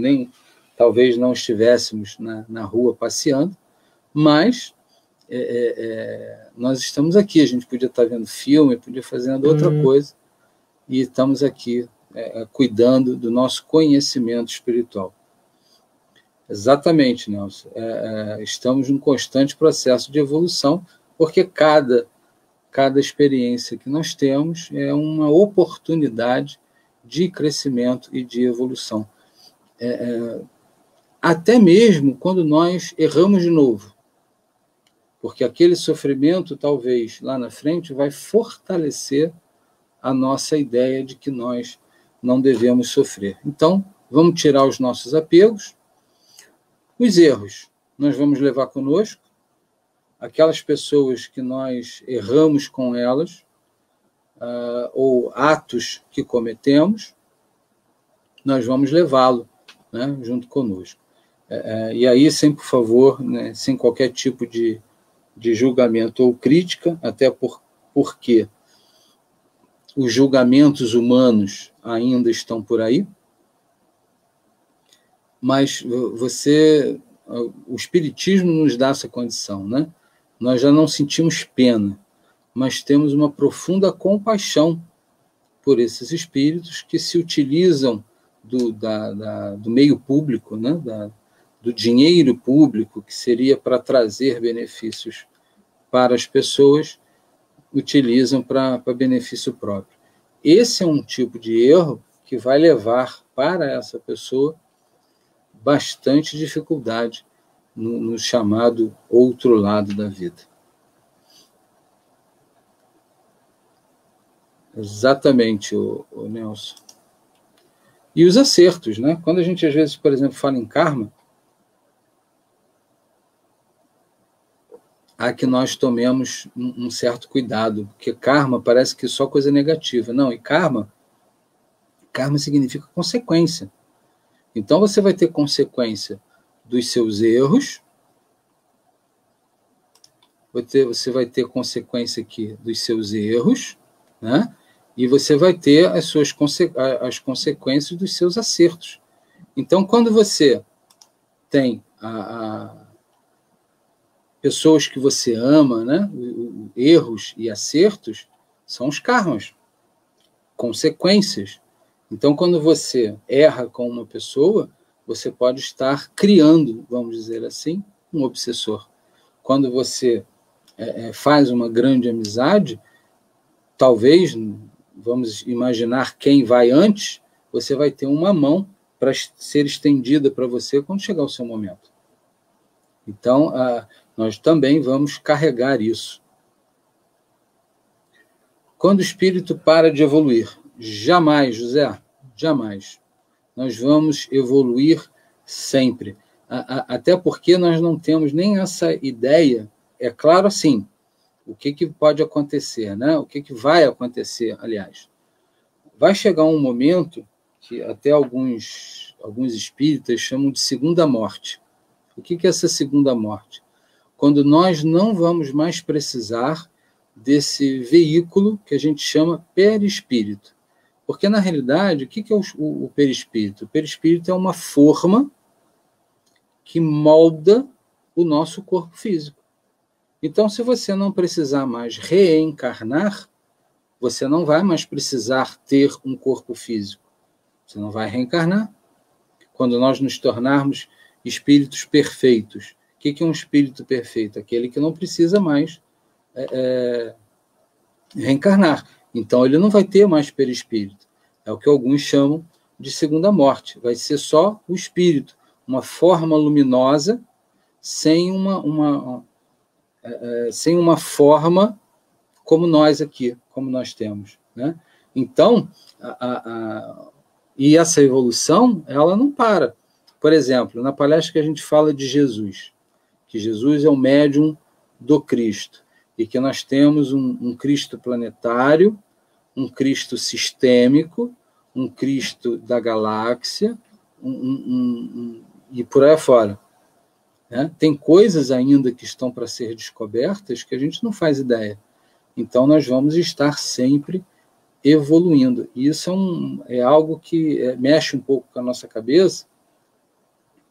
S1: talvez não estivéssemos na rua passeando, mas nós estamos aqui, a gente podia estar vendo filme, podia fazendo outra coisa, e estamos aqui cuidando do nosso conhecimento espiritual. Exatamente, Nelson. Estamos num constante processo de evolução, porque cada experiência que nós temos é uma oportunidade de crescimento e de evolução. até mesmo quando nós erramos de novo. Porque aquele sofrimento, talvez, lá na frente, vai fortalecer a nossa ideia de que nós não devemos sofrer. Então, vamos tirar os nossos apegos. Os erros nós vamos levar conosco. Aquelas pessoas que nós erramos com elas, ou atos que cometemos, nós vamos levá-lo, né, junto conosco. E aí, sem, por favor, né, sem qualquer tipo de julgamento ou crítica, até porque os julgamentos humanos ainda estão por aí, mas o Espiritismo nos dá essa condição, né? Nós já não sentimos pena, mas temos uma profunda compaixão por esses espíritos que se utilizam do meio público, né? Do dinheiro público, que seria para trazer benefícios para as pessoas, utilizam para benefício próprio. Esse é um tipo de erro que vai levar para essa pessoa bastante dificuldade no chamado outro lado da vida. Exatamente, o Nelson. E os acertos, né? Quando a gente, às vezes, por exemplo, fala em karma, há que nós tomemos um certo cuidado, porque karma parece que só coisa negativa. Não, e karma significa consequência. Então, você vai ter consequência dos seus erros, você vai ter consequência aqui dos seus erros, né? E você vai ter as consequências dos seus acertos. Então, quando você tem pessoas que você ama, né? Erros e acertos são os karmas, consequências. Então, quando você erra com uma pessoa, você pode estar criando, vamos dizer assim, um obsessor. Quando você faz uma grande amizade, talvez, vamos imaginar quem vai antes, você vai ter uma mão para ser estendida para você quando chegar o seu momento. Então, nós também vamos carregar isso. Quando o espírito para de evoluir? Jamais, José, jamais. Nós vamos evoluir sempre. Até porque nós não temos nem essa ideia. É claro, assim, o que pode acontecer, né? O que vai acontecer, aliás. Vai chegar um momento que até alguns espíritas chamam de segunda morte. O que é essa segunda morte? Quando nós não vamos mais precisar desse veículo que a gente chama perispírito. Porque, na realidade, o que é o perispírito? O perispírito é uma forma que molda o nosso corpo físico. Então, se você não precisar mais reencarnar, você não vai mais precisar ter um corpo físico. Você não vai reencarnar. Quando nós nos tornarmos espíritos perfeitos. O que é um espírito perfeito? Aquele que não precisa mais reencarnar. Então, ele não vai ter mais perispírito. É o que alguns chamam de segunda morte. Vai ser só o espírito, uma forma luminosa, sem uma forma como nós aqui, como nós temos, né? Então, e essa evolução, ela não para. Por exemplo, na palestra que a gente fala de Jesus, que Jesus é o médium do Cristo, e que nós temos um Cristo planetário, um Cristo sistêmico, um Cristo da galáxia, e por aí afora. Né? Tem coisas ainda que estão para ser descobertas que a gente não faz ideia. Então, nós vamos estar sempre evoluindo. E isso é algo que mexe um pouco com a nossa cabeça,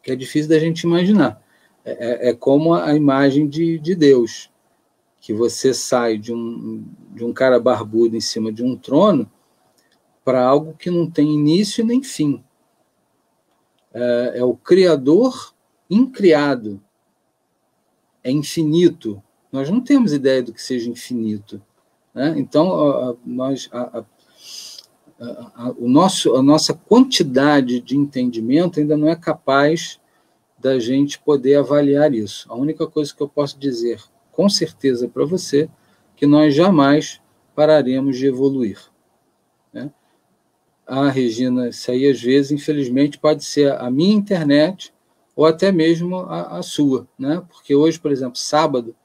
S1: que é difícil da gente imaginar. É como a imagem de Deus, que você sai de um cara barbudo em cima de um trono para algo que não tem início nem fim. É o Criador incriado. É infinito. Nós não temos ideia do que seja infinito. Né? Então, a nossa quantidade de entendimento ainda não é capaz da gente poder avaliar isso. A única coisa que eu posso dizer com certeza para você, que nós jamais pararemos de evoluir, né? Ah, Regina, isso aí às vezes, infelizmente, pode ser a minha internet ou até mesmo a sua, né? Porque hoje, por exemplo, sábado,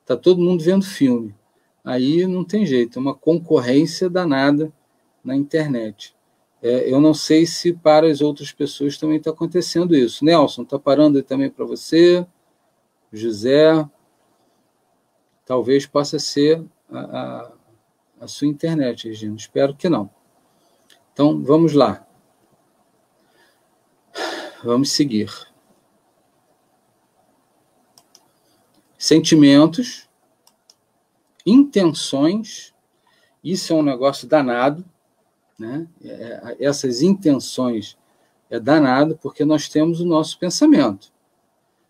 S1: está todo mundo vendo filme. Aí não tem jeito, é uma concorrência danada na internet. Eu não sei se para as outras pessoas também está acontecendo isso. Nelson, está parando aí também para você? José, talvez possa ser a sua internet, Regina. Espero que não. Então, vamos lá. Vamos seguir. Sentimentos, intenções, isso é um negócio danado, né? Essas intenções é danado porque nós temos o nosso pensamento.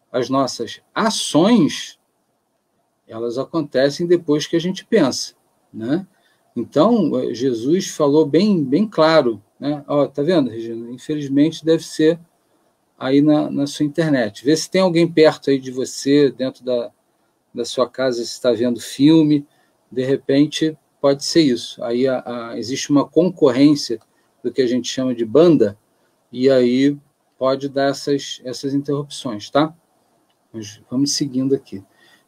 S1: As nossas ações, elas acontecem depois que a gente pensa, né? Então, Jesus falou bem claro, né? Ó, tá vendo, Regina? Infelizmente deve ser aí na sua internet. Vê se tem alguém perto aí de você, dentro da sua casa, se está vendo filme, de repente pode ser isso. Aí existe uma concorrência do que a gente chama de banda, e aí pode dar essas interrupções, tá? Mas vamos seguindo aqui.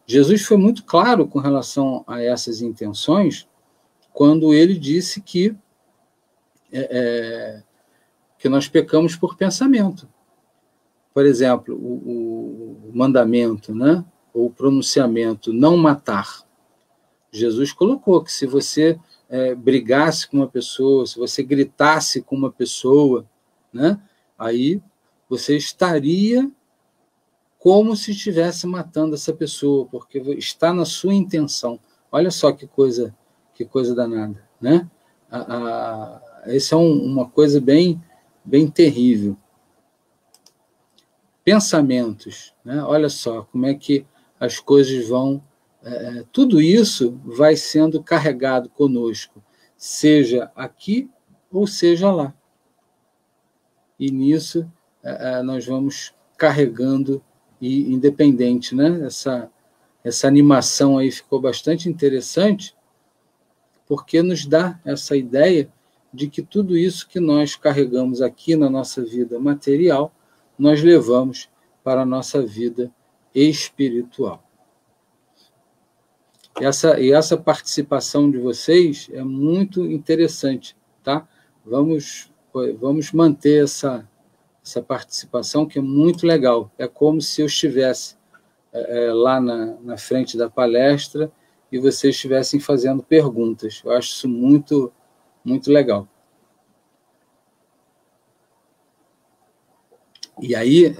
S1: Jesus foi muito claro com relação a essas intenções quando ele disse que nós pecamos por pensamento. Por exemplo, o mandamento, né? Ou o pronunciamento, não matar. Jesus colocou que se você brigasse com uma pessoa, se você gritasse com uma pessoa, né? Aí você estaria como se estivesse matando essa pessoa, porque está na sua intenção. Olha só que coisa danada, né? Essa é uma coisa bem terrível. Pensamentos, né? Olha só como é que as coisas vão... tudo isso vai sendo carregado conosco, seja aqui ou seja lá. E nisso nós vamos carregando, e independente, né? Essa animação aí ficou bastante interessante, porque nos dá essa ideia de que tudo isso que nós carregamos aqui na nossa vida material, nós levamos para a nossa vida espiritual. Essa participação de vocês é muito interessante, tá? Vamos manter essa participação, que é muito legal. É como se eu estivesse lá na frente da palestra e vocês estivessem fazendo perguntas. Eu acho isso muito, muito legal. E aí,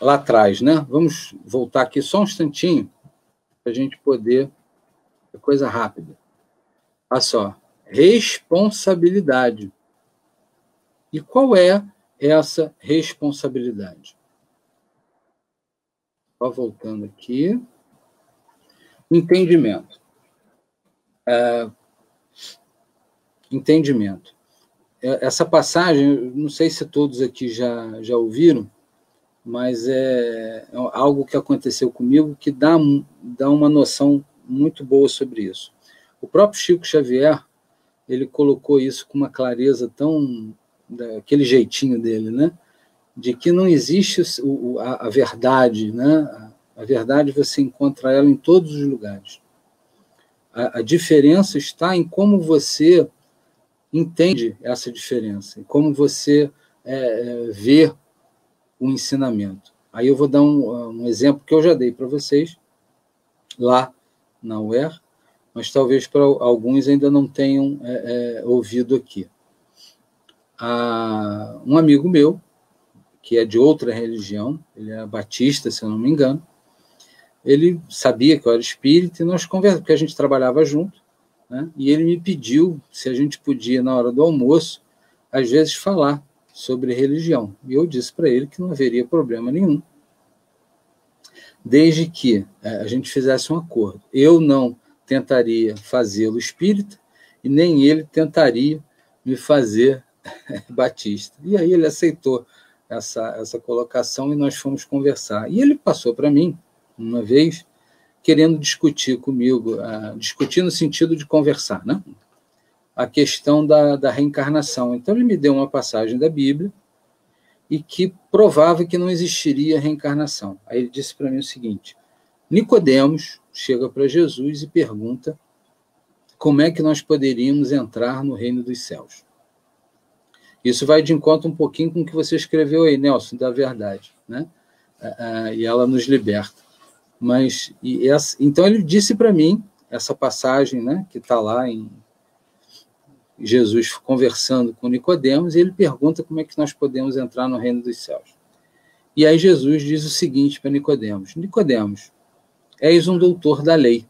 S1: lá atrás, né? Vamos voltar aqui só um instantinho para a gente poder... coisa rápida. Olha só. Responsabilidade. E qual é essa responsabilidade? Só voltando aqui. Entendimento. Entendimento. Essa passagem, não sei se todos aqui já ouviram, mas é algo que aconteceu comigo que dá uma noção muito boa sobre isso. O próprio Chico Xavier, ele colocou isso com uma clareza tão... daquele jeitinho dele, né? De que não existe a verdade, né? A verdade você encontra ela em todos os lugares. A diferença está em como você entende essa diferença, em como você vê o ensinamento. Aí eu vou dar um exemplo que eu já dei para vocês lá na UER, mas talvez para alguns ainda não tenham ouvido aqui. Um amigo meu, que é de outra religião, ele é batista, se eu não me engano, ele sabia que eu era espírita e nós conversamos, porque a gente trabalhava junto, né? E ele me pediu se a gente podia, na hora do almoço, às vezes falar sobre religião. E eu disse para ele que não haveria problema nenhum, desde que a gente fizesse um acordo. Eu não tentaria fazê-lo espírita e nem ele tentaria me fazer batista. E aí ele aceitou essa colocação e nós fomos conversar. E ele passou para mim, uma vez, querendo discutir comigo, discutir no sentido de conversar, né? A questão da reencarnação. Então, ele me deu uma passagem da Bíblia e que provava que não existiria reencarnação. Aí ele disse para mim o seguinte: Nicodemos chega para Jesus e pergunta como é que nós poderíamos entrar no reino dos céus. Isso vai de encontro um pouquinho com o que você escreveu aí, Nelson, da verdade, né? E ela nos liberta. Então ele disse para mim, essa passagem, né, que está lá em Jesus conversando com Nicodemos, e ele pergunta como é que nós podemos entrar no reino dos céus. E aí Jesus diz o seguinte para Nicodemos: Nicodemos, és um doutor da lei,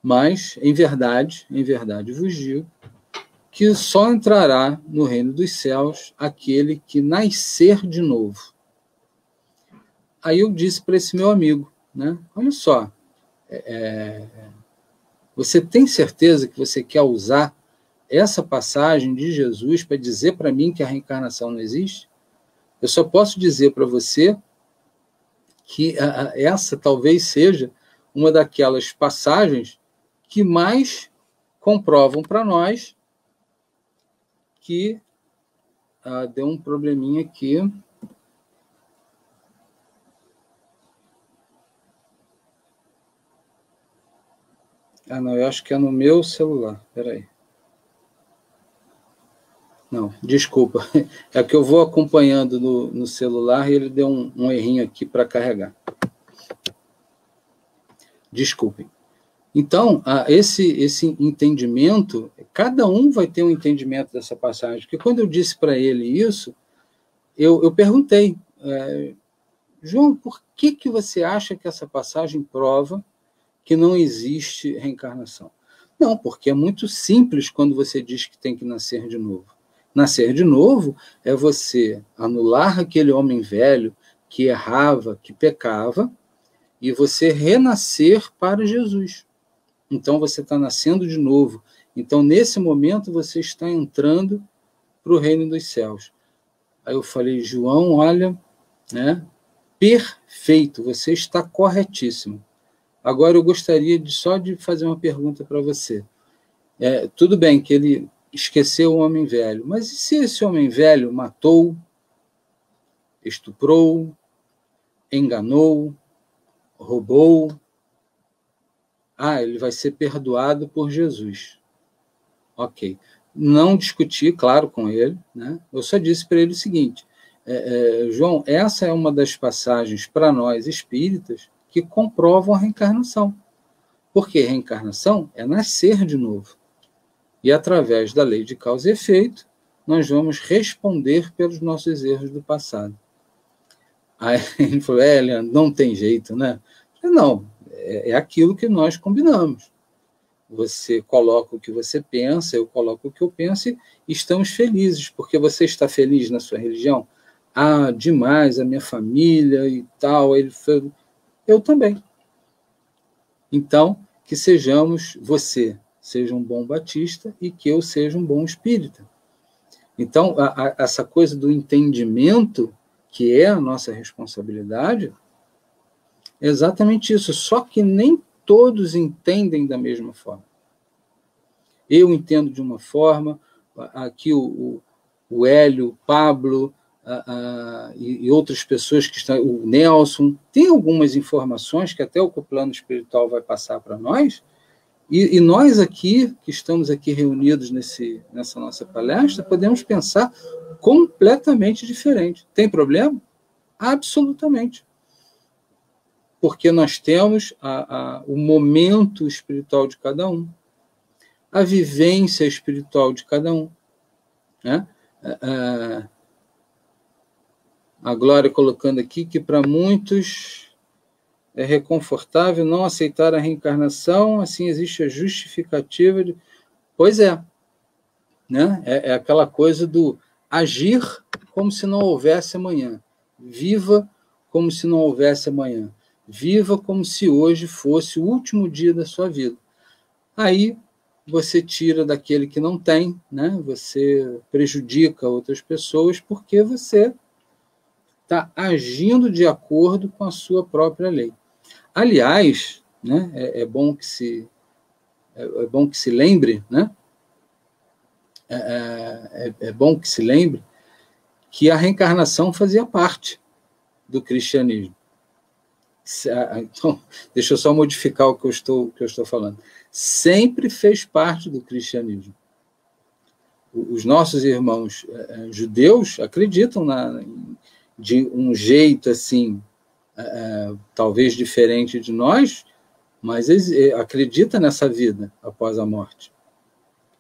S1: mas em verdade vos digo que só entrará no reino dos céus aquele que nascer de novo. Aí eu disse para esse meu amigo, né, olha só, você tem certeza que você quer usar essa passagem de Jesus para dizer para mim que a reencarnação não existe? Eu só posso dizer para você que essa talvez seja uma daquelas passagens que mais comprovam para nós que deu um probleminha aqui. Não, eu acho que é no meu celular. Espera aí. Não, desculpa. É que eu vou acompanhando no celular e ele deu um errinho aqui para carregar. Desculpem. Então, esse entendimento, cada um vai ter um entendimento dessa passagem. Porque quando eu disse para ele isso, eu perguntei, João, por que você acha que essa passagem prova que não existe reencarnação? Não, porque é muito simples quando você diz que tem que nascer de novo. Nascer de novo é você anular aquele homem velho que errava, que pecava, e você renascer para Jesus. Então você está nascendo de novo. Então, nesse momento, você está entrando para o reino dos céus. Aí eu falei, João, olha, né, perfeito, você está corretíssimo. Agora eu gostaria só de fazer uma pergunta para você. Tudo bem que ele esqueceu o homem velho, mas e se esse homem velho matou, estuprou, enganou, roubou? Ele vai ser perdoado por Jesus. Ok. Não discuti, claro, com ele, né? Eu só disse para ele o seguinte, João, essa é uma das passagens para nós espíritas que comprovam a reencarnação. Porque reencarnação é nascer de novo. E através da lei de causa e efeito, nós vamos responder pelos nossos erros do passado. Aí ele falou, Leandro, não tem jeito, né? Eu falei, não, é aquilo que nós combinamos. Você coloca o que você pensa, eu coloco o que eu penso e estamos felizes, porque você está feliz na sua religião? Demais, a minha família e tal. Ele falou, eu também. Então, que você seja um bom batista e que eu seja um bom espírita. Então, essa coisa do entendimento, que é a nossa responsabilidade, é exatamente isso. Só que nem todos entendem da mesma forma. Eu entendo de uma forma, aqui o Hélio, o Pablo e outras pessoas que estão, o Nelson, tem algumas informações que até o plano espiritual vai passar para nós, e nós aqui, que estamos aqui reunidos nessa nossa palestra, podemos pensar completamente diferente. Tem problema? Absolutamente. Porque nós temos o momento espiritual de cada um, a vivência espiritual de cada um, né? A Glória colocando aqui que para muitos é reconfortável não aceitar a reencarnação, assim existe a justificativa de... Pois é, né? É aquela coisa do agir como se não houvesse amanhã. Viva como se não houvesse amanhã. Viva como se hoje fosse o último dia da sua vida. Aí você tira daquele que não tem, né? Você prejudica outras pessoas porque você está agindo de acordo com a sua própria lei. Aliás, né, é bom que se lembre, né? É bom que se lembre que a reencarnação fazia parte do cristianismo. Então, deixa eu só modificar o que eu estou falando. Sempre fez parte do cristianismo. Os nossos irmãos judeus acreditam de um jeito assim, talvez diferente de nós, mas acredita nessa vida após a morte.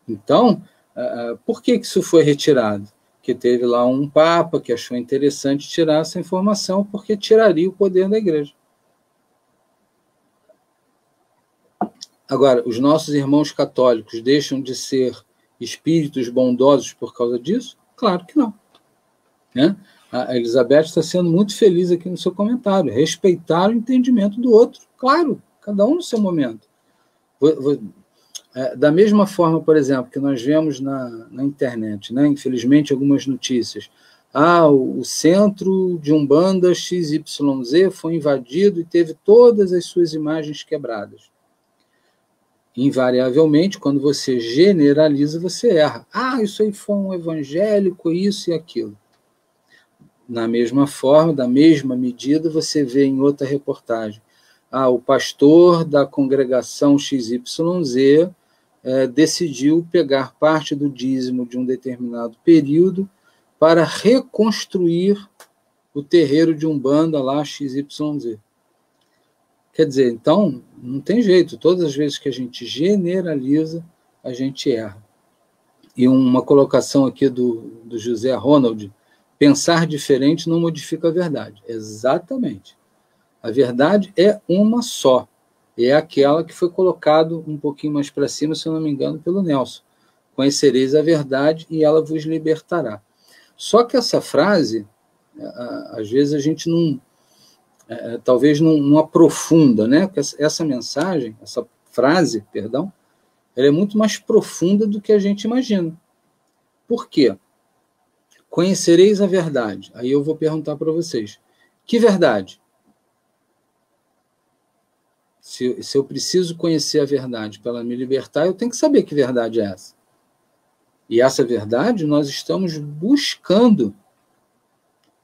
S1: Então, por que isso foi retirado? Porque teve lá um papa que achou interessante tirar essa informação, porque tiraria o poder da igreja. Agora, os nossos irmãos católicos deixam de ser espíritos bondosos por causa disso? Claro que não. Né? A Elizabeth está sendo muito feliz aqui no seu comentário. Respeitar o entendimento do outro. Claro, cada um no seu momento. Da mesma forma, por exemplo, que nós vemos na internet, né? Infelizmente, algumas notícias. O centro de Umbanda XYZ foi invadido e teve todas as suas imagens quebradas. Invariavelmente, quando você generaliza, você erra. Isso aí foi um evangélico, isso e aquilo. Na mesma forma, da mesma medida, você vê em outra reportagem. O pastor da congregação XYZ decidiu pegar parte do dízimo de um determinado período para reconstruir o terreiro de Umbanda lá XYZ. Quer dizer, então, não tem jeito. Todas as vezes que a gente generaliza, a gente erra. E uma colocação aqui do José Ronald: pensar diferente não modifica a verdade. Exatamente. A verdade é uma só. É aquela que foi colocado um pouquinho mais para cima, se eu não me engano, pelo Nelson. Conhecereis a verdade e ela vos libertará. Só que essa frase, às vezes a gente talvez não aprofunda, né? Porque essa mensagem, essa frase, perdão, ela é muito mais profunda do que a gente imagina. Por quê? Conhecereis a verdade. Aí eu vou perguntar para vocês: que verdade? Se eu preciso conhecer a verdade para ela me libertar, eu tenho que saber que verdade é essa. E essa verdade nós estamos buscando.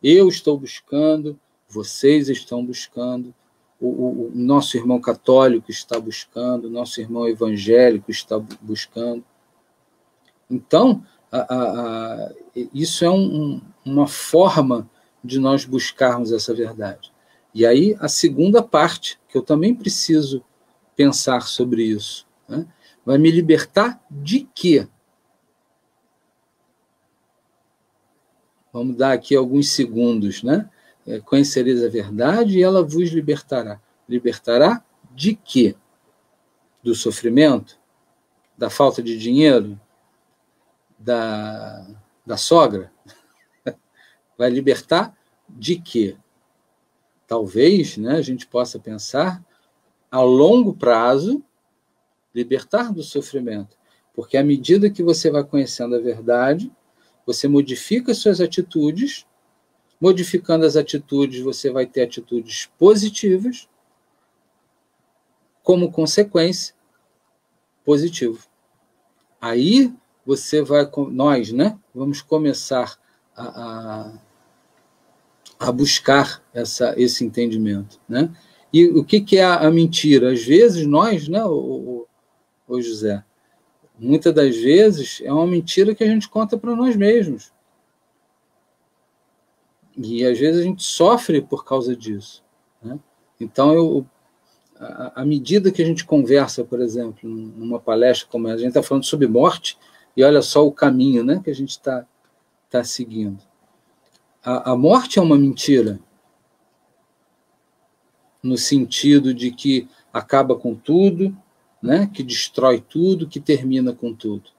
S1: Eu estou buscando, vocês estão buscando, o nosso irmão católico está buscando, o nosso irmão evangélico está buscando. Então, isso é uma forma de nós buscarmos essa verdade. E aí, a segunda parte, que eu também preciso pensar sobre isso, né? Vai me libertar de quê? Vamos dar aqui alguns segundos, né? Conhecereis a verdade e ela vos libertará. Libertará de quê? Do sofrimento? Da falta de dinheiro? Da sogra? Vai libertar de quê? Talvez, né, a gente possa pensar a longo prazo, libertar do sofrimento. Porque à medida que você vai conhecendo a verdade, você modifica as suas atitudes. Modificando as atitudes, você vai ter atitudes positivas, como consequência, positivo. Aí nós, né, vamos começar a buscar esse entendimento, né? E o que é a mentira? Às vezes nós, né, o José, muitas das vezes é uma mentira que a gente conta para nós mesmos. E às vezes a gente sofre por causa disso, né? Então, à medida que a gente conversa, por exemplo, numa palestra como essa, a gente está falando sobre morte, e olha só o caminho, né, que a gente está seguindo. A morte é uma mentira, no sentido de que acaba com tudo, né, que destrói tudo, que termina com tudo.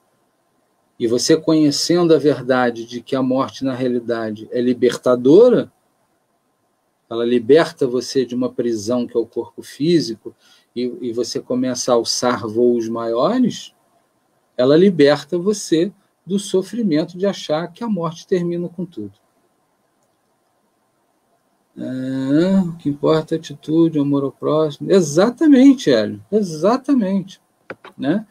S1: E você conhecendo a verdade de que a morte, na realidade, é libertadora, ela liberta você de uma prisão que é o corpo físico, e você começa a alçar voos maiores, ela liberta você do sofrimento de achar que a morte termina com tudo. O que importa é a atitude, o amor ao próximo. Exatamente, Hélio, exatamente. Né?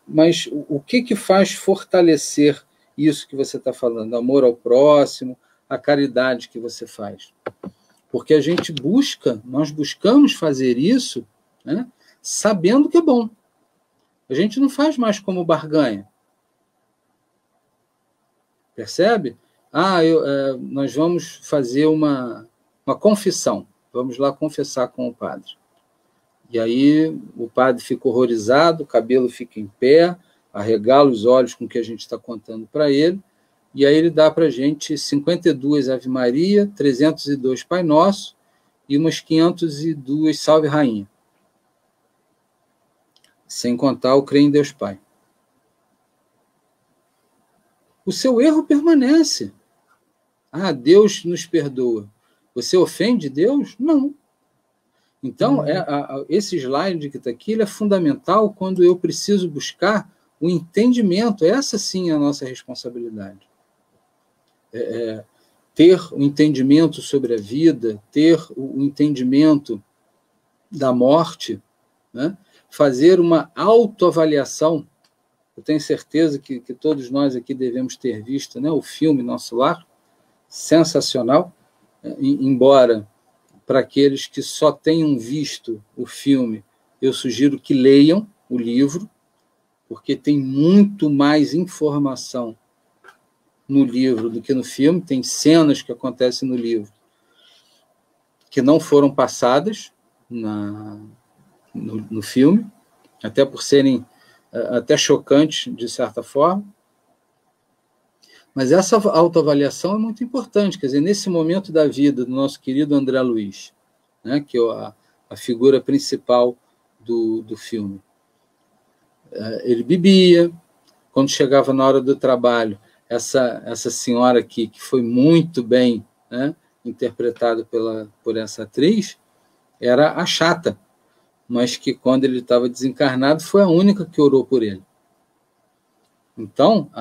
S1: Mas o que faz fortalecer isso que você está falando? Amor ao próximo, a caridade que você faz. Porque a gente nós buscamos fazer isso, né, sabendo que é bom. A gente não faz mais como barganha. Percebe? Nós vamos fazer uma confissão. Vamos lá confessar com o padre. E aí o padre fica horrorizado, o cabelo fica em pé, arregala os olhos com o que a gente está contando para ele, e aí ele dá para a gente 52 Ave Maria, 302 Pai Nosso e umas 502 Salve Rainha. Sem contar o Creio em Deus Pai. O seu erro permanece. Deus nos perdoa. Você ofende Deus? Não. Então, esse slide que está aqui ele é fundamental quando eu preciso buscar o entendimento. Essa sim é a nossa responsabilidade. Ter o entendimento sobre a vida, ter o entendimento da morte, né? Fazer uma autoavaliação. Eu tenho certeza que todos nós aqui devemos ter visto, né, o filme Nosso Lar, sensacional, embora para aqueles que só tenham visto o filme, eu sugiro que leiam o livro, porque tem muito mais informação no livro do que no filme. Tem cenas que acontecem no livro que não foram passadas no filme, até por serem até chocantes, de certa forma. Mas essa autoavaliação é muito importante. Quer dizer, nesse momento da vida do nosso querido André Luiz, né, que é a figura principal do filme, ele bebia. Quando chegava na hora do trabalho, essa senhora aqui, que foi muito bem, né, interpretada por essa atriz, era a chata, mas que quando ele estava desencarnado foi a única que orou por ele. Então,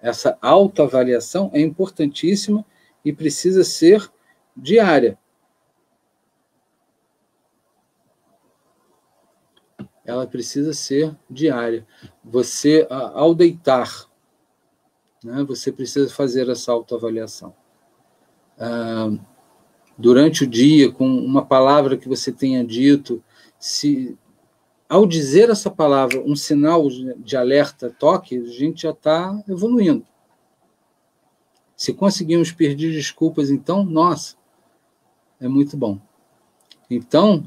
S1: essa autoavaliação é importantíssima e precisa ser diária. Ela precisa ser diária. Você, ao deitar, né, você precisa fazer essa autoavaliação. Durante o dia, com uma palavra que você tenha dito, se ao dizer essa palavra, um sinal de alerta toque, a gente já está evoluindo. Se conseguimos pedir desculpas, então, nossa, é muito bom. Então,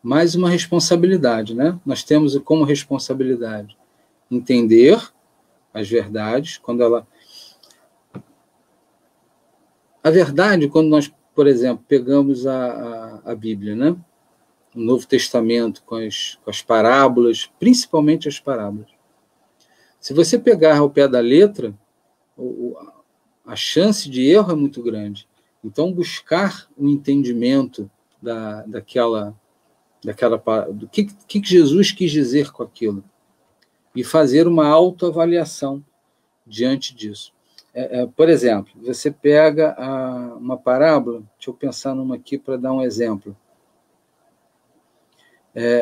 S1: mais uma responsabilidade, né? Nós temos como responsabilidade entender as verdades, quando ela... A verdade, quando nós, por exemplo, pegamos a Bíblia, né? O Novo Testamento, com as parábolas, principalmente as parábolas. Se você pegar ao pé da letra, a chance de erro é muito grande. Então, buscar o entendimento do que Jesus quis dizer com aquilo e fazer uma autoavaliação diante disso. Por exemplo, você pega uma parábola, deixa eu pensar numa aqui para dar um exemplo,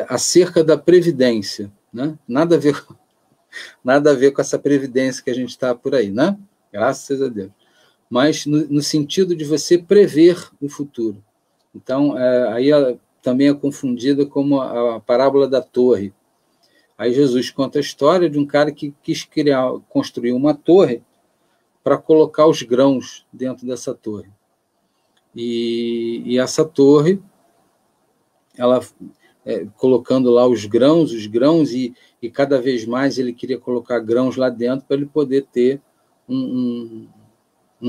S1: acerca da previdência, né? Nada a ver com essa previdência que a gente está por aí, né? Graças a Deus. Mas no sentido de você prever o futuro. Então, aí também é confundida como a parábola da torre. Aí Jesus conta a história de um cara que quis construir uma torre para colocar os grãos dentro dessa torre. E essa torre, ela... colocando lá os grãos, e cada vez mais ele queria colocar grãos lá dentro para ele poder ter um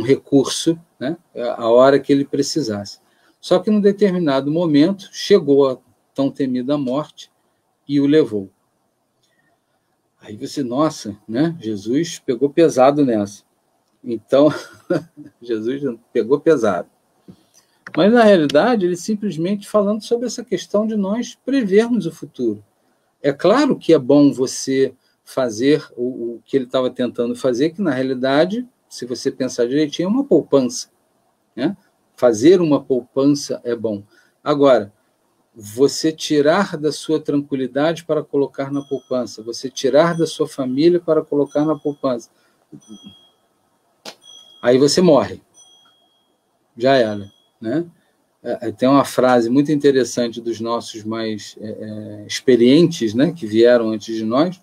S1: recurso, né, a hora que ele precisasse. Só que, num determinado momento, chegou a tão temida morte e o levou. Aí você, nossa, né, Jesus pegou pesado nessa. Então, Jesus pegou pesado. Mas, na realidade, ele simplesmente falando sobre essa questão de nós prevermos o futuro. É claro que é bom você fazer o que ele estava tentando fazer, que, na realidade, se você pensar direitinho, é uma poupança, né? fazer uma poupança é bom. Agora, você tirar da sua tranquilidade para colocar na poupança, você tirar da sua família para colocar na poupança, aí você morre. Já era, né? Tem uma frase muito interessante dos nossos mais experientes, né, que vieram antes de nós,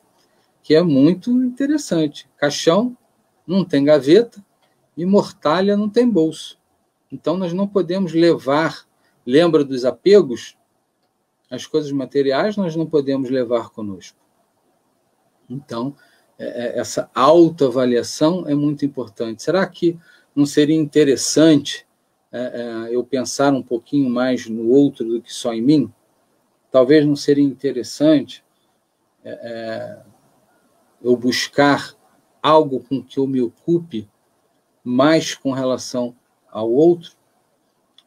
S1: que é muito interessante. Caixão não tem gaveta e mortalha não tem bolso. Então, nós não podemos levar, lembra dos apegos? As coisas materiais nós não podemos levar conosco. Então, essa autoavaliação é muito importante. Será que não seria interessante eu pensar um pouquinho mais no outro do que só em mim? Talvez não seria interessante eu buscar algo com que eu me ocupe mais com relação ao outro?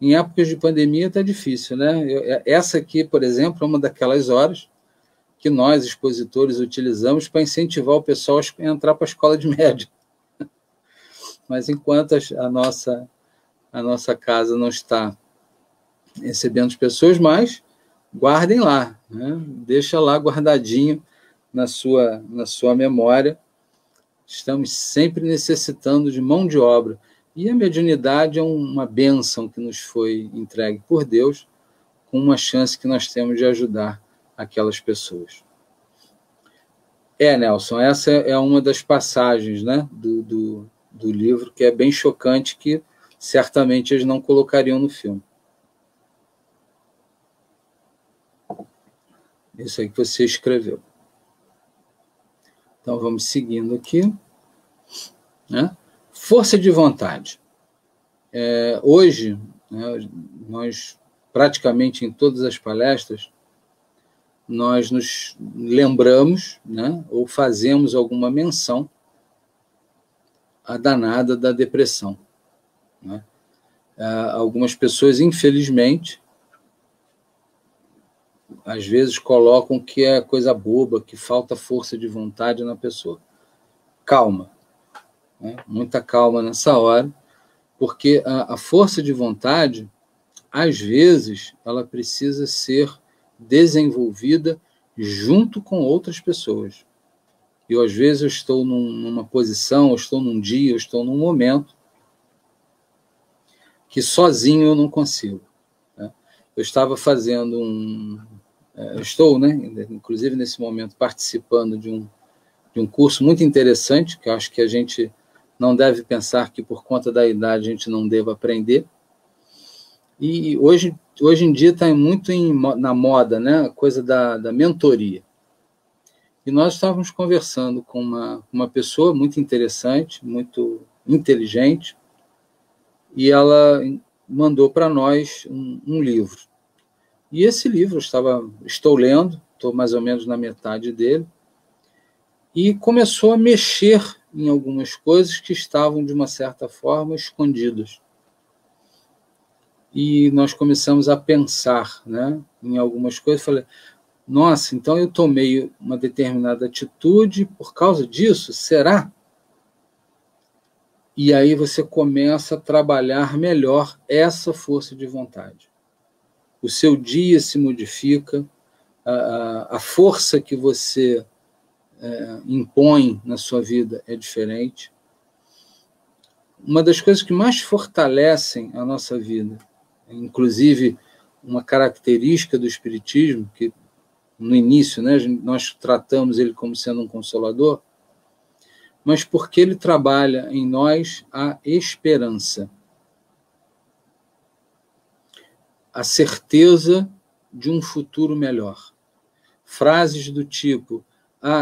S1: Em épocas de pandemia está difícil, né? Essa aqui, por exemplo, é uma daquelas horas que nós, expositores, utilizamos para incentivar o pessoal a entrar para a escola de médico. Mas enquanto a nossa casa não está recebendo as pessoas, mais guardem lá, né? Deixa lá guardadinho na sua memória. Estamos sempre necessitando de mão de obra. E a mediunidade é uma bênção que nos foi entregue por Deus, com uma chance que nós temos de ajudar aquelas pessoas. Nelson, essa é uma das passagens, né, do livro que é bem chocante, que certamente eles não colocariam no filme. Isso aí que você escreveu. Então, vamos seguindo aqui. Né? Força de vontade. Hoje, né, nós, praticamente em todas as palestras, nós nos lembramos, né, ou fazemos alguma menção à danada da depressão. Né? Algumas pessoas, infelizmente, às vezes colocam que é coisa boba, que falta força de vontade na pessoa. Calma. Né? Muita calma nessa hora, porque a força de vontade, às vezes, ela precisa ser desenvolvida junto com outras pessoas. E às vezes eu estou numa posição, eu estou num dia, eu estou num momento que sozinho eu não consigo. Né? Eu estava fazendo estou, né, inclusive nesse momento, participando de um curso muito interessante, que eu acho que a gente não deve pensar que por conta da idade a gente não deva aprender. E hoje em dia está muito na moda, né, a coisa da mentoria. E nós estávamos conversando com uma pessoa muito interessante, muito inteligente, e ela mandou para nós um livro. E esse livro estou lendo, estou mais ou menos na metade dele, e começou a mexer em algumas coisas que estavam, de uma certa forma, escondidas. E nós começamos a pensar, né, em algumas coisas. Falei, nossa, então eu tomei uma determinada atitude por causa disso? Será? E aí você começa a trabalhar melhor essa força de vontade. O seu dia se modifica, a força que você impõe na sua vida é diferente. Uma das coisas que mais fortalecem a nossa vida, inclusive uma característica do Espiritismo, que no início, né, nós tratamos ele como sendo um consolador, mas porque ele trabalha em nós a esperança, a certeza de um futuro melhor. Frases do tipo,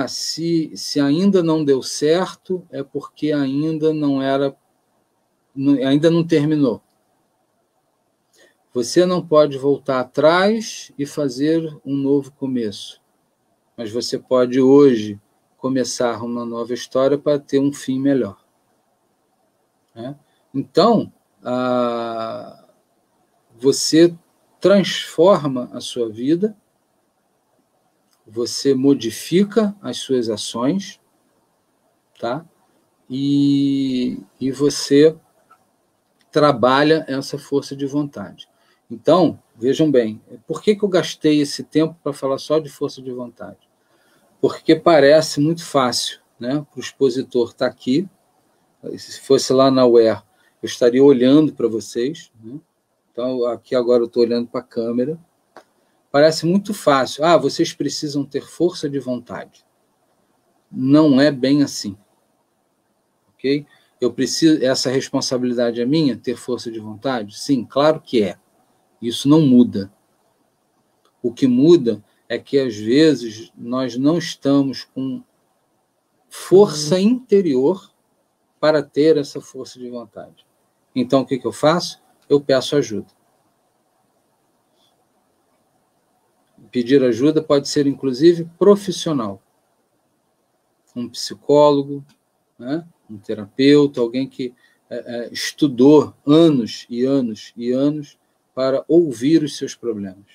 S1: se ainda não deu certo, é porque ainda não terminou. Você não pode voltar atrás e fazer um novo começo, mas você pode hoje começar uma nova história para ter um fim melhor. Né? Então, você transforma a sua vida, você modifica as suas ações, tá? E você trabalha essa força de vontade. Então, vejam bem, por que eu gastei esse tempo para falar só de força de vontade? Porque parece muito fácil, né, para o expositor estar aqui. Se fosse lá na UER, eu estaria olhando para vocês, né? Então, aqui agora eu estou olhando para a câmera. Parece muito fácil. Ah, vocês precisam ter força de vontade. Não é bem assim. Ok? Eu preciso, essa responsabilidade é minha, ter força de vontade? Sim, claro que é. Isso não muda. O que muda é que, às vezes, nós não estamos com força interior para ter essa força de vontade. Então, o que eu faço? Eu peço ajuda. Pedir ajuda pode ser, inclusive, profissional. Um psicólogo, né? Um terapeuta, alguém que estudou anos e anos e anos para ouvir os seus problemas.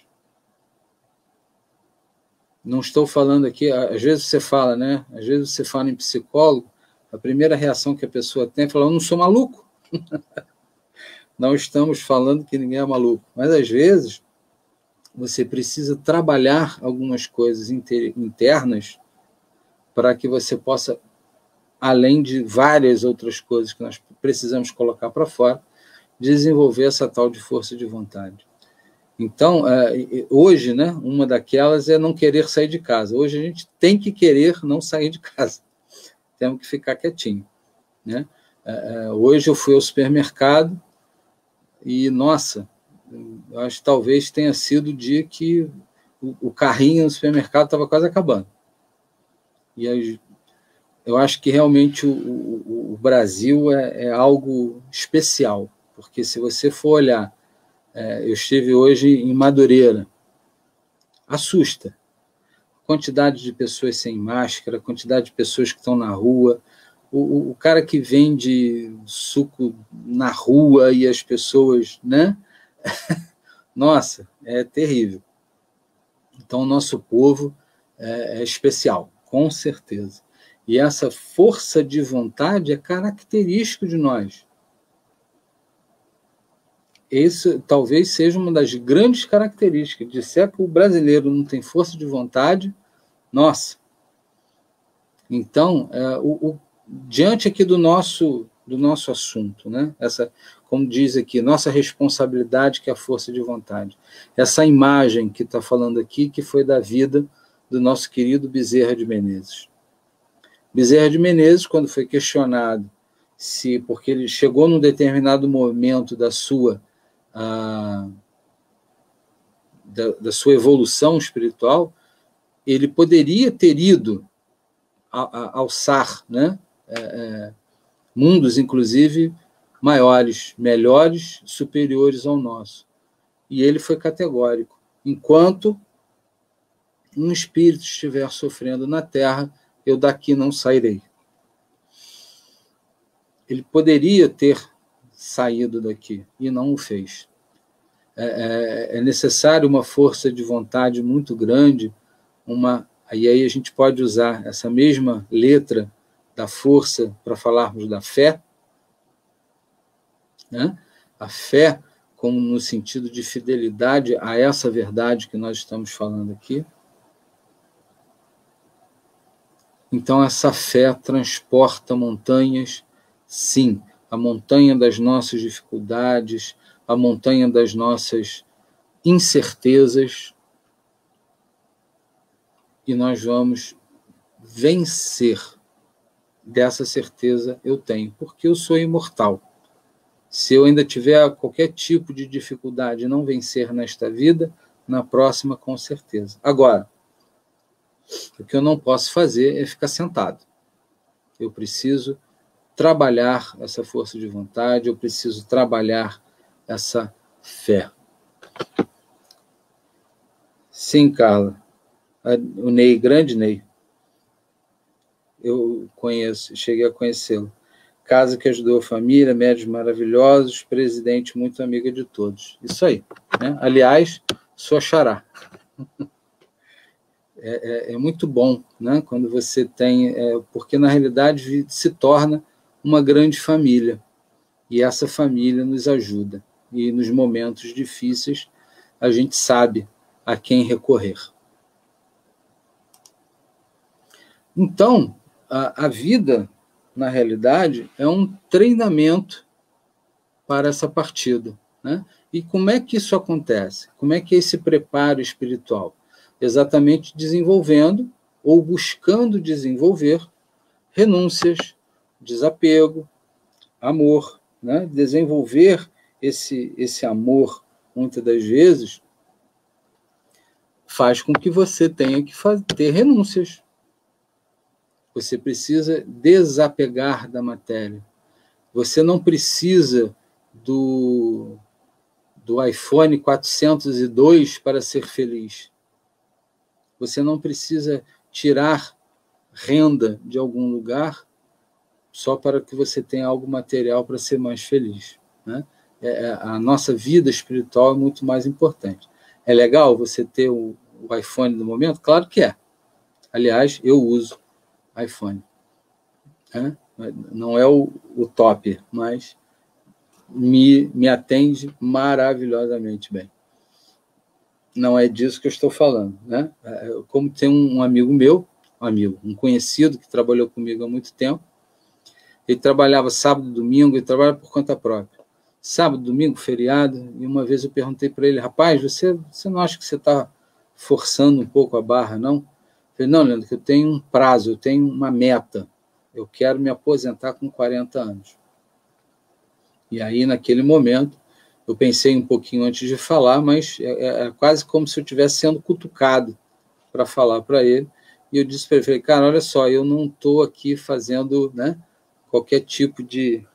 S1: Não estou falando aqui, às vezes você fala, né? Às vezes você fala em psicólogo, a primeira reação que a pessoa tem é falar, eu não sou maluco. Não estamos falando que ninguém é maluco, mas às vezes você precisa trabalhar algumas coisas internas para que você possa, além de várias outras coisas que nós precisamos colocar para fora, desenvolver essa tal de força de vontade. Então, hoje, né, uma daquelas é não querer sair de casa. Hoje a gente tem que querer não sair de casa. Temos que ficar quietinho, né? Hoje eu fui ao supermercado e, nossa, eu acho que talvez tenha sido o dia que o carrinho no supermercado estava quase acabando. E eu acho que realmente o Brasil é algo especial, porque se você for olhar, eu estive hoje em Madureira, assusta. Quantidade de pessoas sem máscara, quantidade de pessoas que estão na rua, o cara que vende suco na rua e as pessoas, né? Nossa, é terrível. Então, o nosso povo é especial, com certeza. E essa força de vontade é característico de nós. Isso talvez seja uma das grandes características. Disser que o brasileiro não tem força de vontade, nossa. Então, diante aqui do nosso assunto, né? Essa, como diz aqui, nossa responsabilidade, que é a força de vontade. Essa imagem que está falando aqui, que foi da vida do nosso querido Bezerra de Menezes. Bezerra de Menezes, quando foi questionado porque ele chegou num determinado momento da sua evolução espiritual, ele poderia ter ido alçar, né, mundos, inclusive, maiores, melhores, superiores ao nosso. E ele foi categórico. Enquanto um espírito estiver sofrendo na Terra, eu daqui não sairei. Ele poderia ter saído daqui e não o fez. É necessário uma força de vontade muito grande, e aí a gente pode usar essa mesma letra da força para falarmos da fé, né? A fé como no sentido de fidelidade a essa verdade que nós estamos falando aqui. Então, essa fé transporta montanhas, sim, a montanha das nossas dificuldades, a montanha das nossas incertezas, e nós vamos vencer. Dessa certeza eu tenho, porque eu sou imortal. Se eu ainda tiver qualquer tipo de dificuldade e não vencer nesta vida, na próxima, com certeza. Agora, o que eu não posso fazer é ficar sentado. Eu preciso trabalhar essa força de vontade, eu preciso trabalhar essa fé. Sim, Carla. O Ney, grande Ney. Eu conheço, cheguei a conhecê-lo. Casa que ajudou a família, médios maravilhosos, presidente muito amiga de todos. Isso aí, né? Aliás, sua xará. É muito bom, né? Quando você tem... porque, na realidade, se torna uma grande família. E essa família nos ajuda. E nos momentos difíceis, a gente sabe a quem recorrer. Então, a vida, na realidade, é um treinamento para essa partida, né? E como é que isso acontece? Como é que é esse preparo espiritual? Exatamente desenvolvendo ou buscando desenvolver renúncias, desapego, amor, né? Desenvolver esse amor, muitas das vezes, faz com que você tenha que ter renúncias. Você precisa desapegar da matéria. Você não precisa do iPhone 402 para ser feliz. Você não precisa tirar renda de algum lugar só para que você tenha algo material para ser mais feliz, né? A nossa vida espiritual é muito mais importante. É legal você ter o iPhone no momento? Claro que é. Aliás, eu uso iPhone, né? Não é o top, mas me atende maravilhosamente bem. Não é disso que eu estou falando, né? Como tem um amigo meu, um conhecido que trabalhou comigo há muito tempo, ele trabalhava sábado e domingo, ele trabalha por conta própria. Sábado, domingo, feriado, e uma vez eu perguntei para ele, rapaz, você não acha que você está forçando um pouco a barra, não? Eu falei, não, Leandro, que eu tenho um prazo, eu tenho uma meta. Eu quero me aposentar com 40 anos. E aí, naquele momento, eu pensei um pouquinho antes de falar, mas é quase como se eu estivesse sendo cutucado para falar para ele. E eu disse para ele, cara, olha só, eu não estou aqui fazendo, né, qualquer tipo de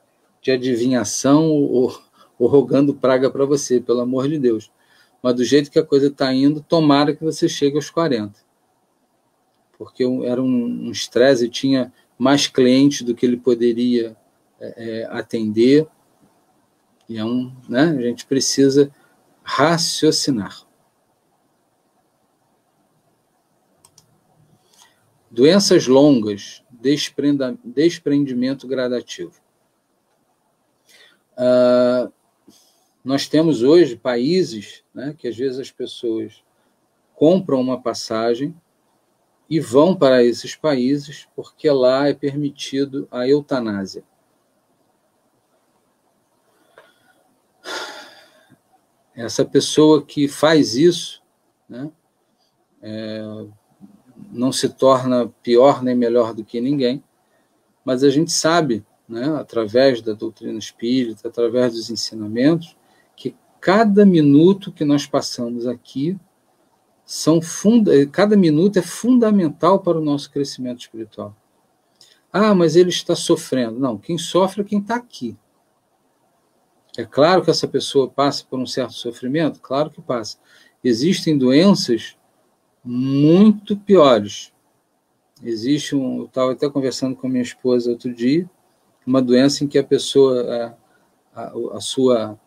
S1: adivinhação ou rogando praga para você, pelo amor de Deus. Mas do jeito que a coisa está indo, tomara que você chegue aos 40. Porque era um estresse, eu tinha mais clientes do que ele poderia atender. E né, a gente precisa raciocinar. Doenças longas, desprendimento gradativo. Nós temos hoje países, né, que às vezes as pessoas compram uma passagem e vão para esses países porque lá é permitido a eutanásia. Essa pessoa que faz isso, né, não se torna pior nem melhor do que ninguém, mas a gente sabe, né, através da doutrina espírita, através dos ensinamentos, que cada minuto que nós passamos aqui cada minuto é fundamental para o nosso crescimento espiritual. Ah, mas ele está sofrendo. Não, quem sofre é quem está aqui. É claro que essa pessoa passa por um certo sofrimento? Claro que passa. Existem doenças muito piores. Eu estava até conversando com a minha esposa outro dia, uma doença em que a pessoa, a sua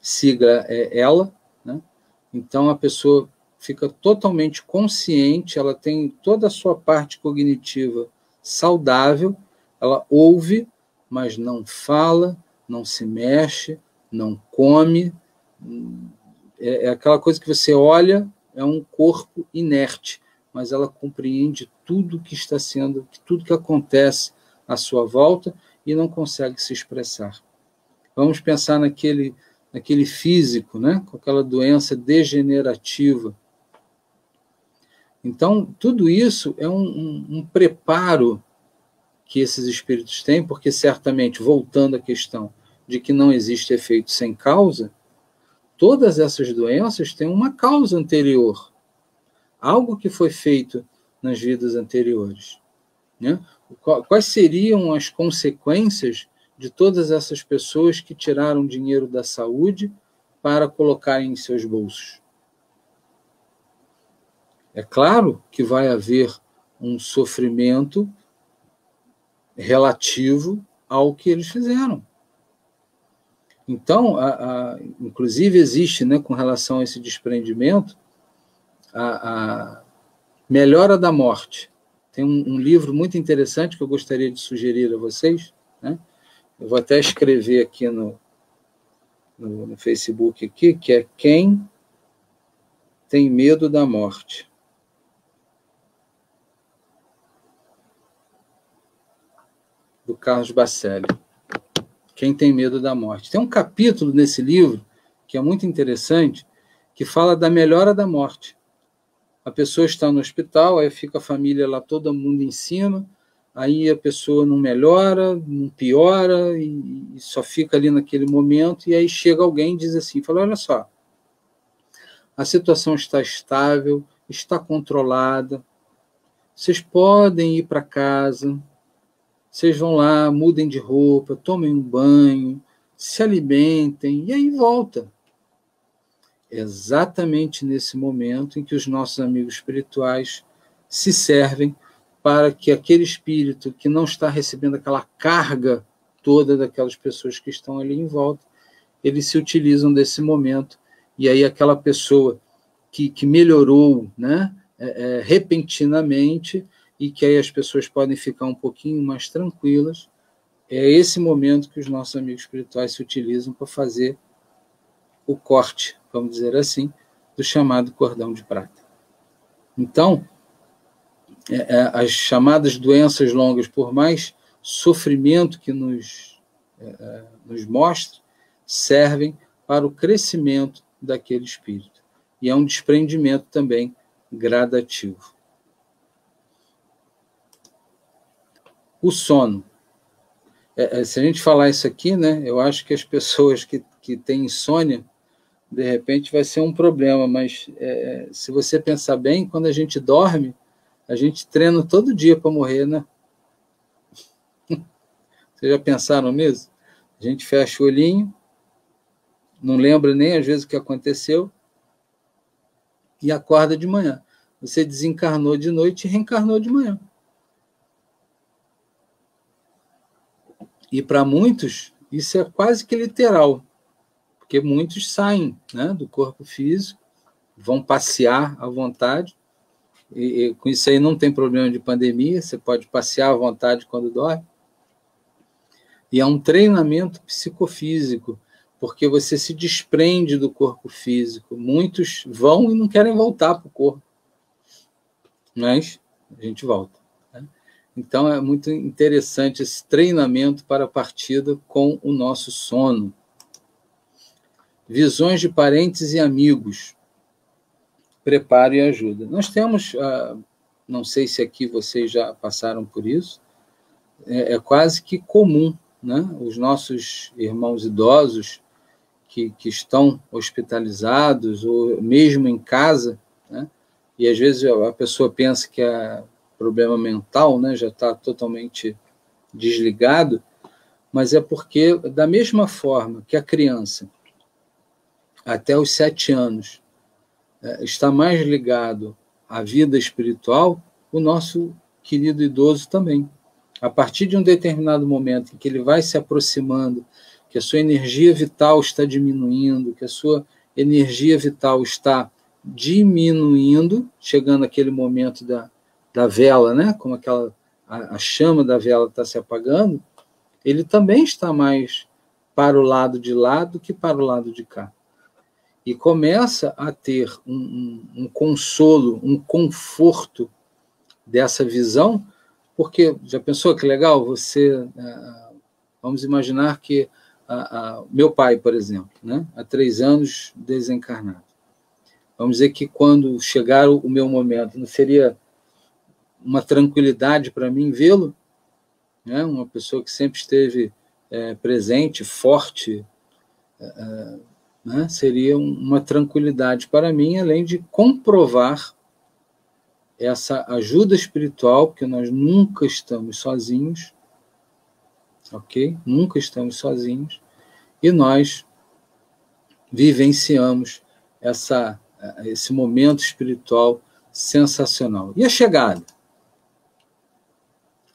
S1: sigla é ela, né? Então a pessoa fica totalmente consciente, ela tem toda a sua parte cognitiva saudável, ela ouve, mas não fala, não se mexe, não come. É aquela coisa que você olha, é um corpo inerte, mas ela compreende tudo que está sendo, tudo que acontece à sua volta e não consegue se expressar. Vamos pensar naquele físico, né, com aquela doença degenerativa. Então, tudo isso é um preparo que esses espíritos têm, porque certamente, voltando à questão de que não existe efeito sem causa, todas essas doenças têm uma causa anterior, algo que foi feito nas vidas anteriores, né? Quais seriam as consequências de todas essas pessoas que tiraram dinheiro da saúde para colocar em seus bolsos? É claro que vai haver um sofrimento relativo ao que eles fizeram. Então, inclusive existe, né, com relação a esse desprendimento, a melhora da morte. Tem um livro muito interessante que eu gostaria de sugerir a vocês, né, Eu vou até escrever aqui no Facebook, aqui, que é Quem Tem Medo da Morte. Do Carlos Bacelli. Quem Tem Medo da Morte. Tem um capítulo nesse livro, que é muito interessante, que fala da melhora da morte. A pessoa está no hospital, aí fica a família lá, todo mundo em cima, aí a pessoa não melhora, não piora, e só fica ali naquele momento, e aí chega alguém e diz assim, fala, olha só, a situação está estável, está controlada, vocês podem ir para casa, vocês vão lá, mudem de roupa, tomem um banho, se alimentem, e aí volta. Exatamente nesse momento em que os nossos amigos espirituais se servem para que aquele espírito que não está recebendo aquela carga toda daquelas pessoas que estão ali em volta, eles se utilizam desse momento, e aí aquela pessoa que melhorou, né, repentinamente, e que aí as pessoas podem ficar um pouquinho mais tranquilas, é esse momento que os nossos amigos espirituais se utilizam para fazer o corte, vamos dizer assim, do chamado cordão de prata. Então, as chamadas doenças longas, por mais sofrimento que nos mostre, servem para o crescimento daquele espírito. E é um desprendimento também gradativo. O sono. Se a gente falar isso aqui, né, eu acho que as pessoas que têm insônia, de repente vai ser um problema, mas se você pensar bem, quando a gente dorme, a gente treina todo dia para morrer, né? Vocês já pensaram nisso? A gente fecha o olhinho, não lembra nem às vezes o que aconteceu, e acorda de manhã. Você desencarnou de noite e reencarnou de manhã. E para muitos, isso é quase que literal, porque muitos saem, né, do corpo físico, vão passear à vontade, e com isso aí não tem problema de pandemia, você pode passear à vontade quando dorme. E é um treinamento psicofísico, porque você se desprende do corpo físico. Muitos vão e não querem voltar para o corpo, mas a gente volta. Né? Então é muito interessante esse treinamento para a partida com o nosso sono. Visões de parentes e amigos. Preparo e ajuda. Nós temos, não sei se aqui vocês já passaram por isso, é quase que comum, né? Os nossos irmãos idosos que estão hospitalizados ou mesmo em casa, né? E às vezes a pessoa pensa que é problema mental, né? Já está totalmente desligado, mas é porque, da mesma forma que a criança, até os 7 anos, está mais ligado à vida espiritual, o nosso querido idoso também. A partir de um determinado momento em que ele vai se aproximando, que a sua energia vital está diminuindo, que a sua energia vital está diminuindo, chegando aquele momento da vela, né? Como a chama da vela está se apagando, ele também está mais para o lado de lá do que para o lado de cá. E começa a ter um consolo, um conforto dessa visão, porque já pensou que legal você... vamos imaginar que meu pai, por exemplo, né, há 3 anos desencarnado. Vamos dizer que quando chegar o meu momento, não seria uma tranquilidade para mim vê-lo? Né, uma pessoa que sempre esteve presente, forte, né, seria uma tranquilidade para mim, além de comprovar essa ajuda espiritual, porque nós nunca estamos sozinhos, ok? Nunca estamos sozinhos, e nós vivenciamos esse momento espiritual sensacional. E a chegada?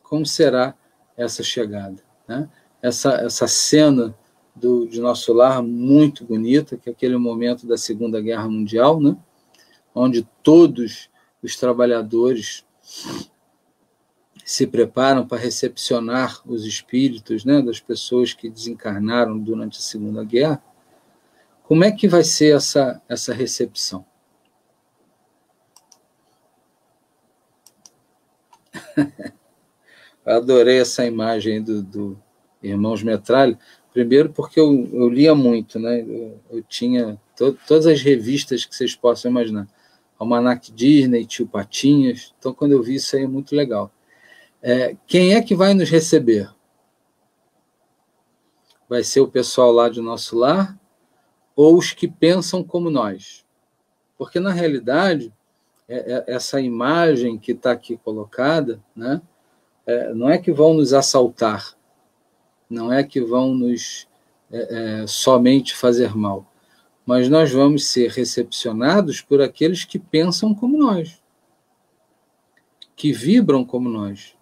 S1: Como será essa chegada? Né? Essa cena de nosso lar muito bonita, que é aquele momento da Segunda Guerra Mundial, né? Onde todos os trabalhadores se preparam para recepcionar os espíritos, né, das pessoas que desencarnaram durante a Segunda Guerra, como é que vai ser essa recepção? Eu adorei essa imagem do Irmãos Metralha, primeiro porque eu lia muito, né? Eu tinha todas as revistas que vocês possam imaginar. Almanac Disney, Tio Patinhas. Então, quando eu vi isso aí, é muito legal. Quem é que vai nos receber? Vai ser o pessoal lá de nosso lar ou os que pensam como nós? Porque, na realidade, essa imagem que está aqui colocada, né, não é que vão nos assaltar, não é que vão nos somente fazer mal, mas nós vamos ser recepcionados por aqueles que pensam como nós, que vibram como nós,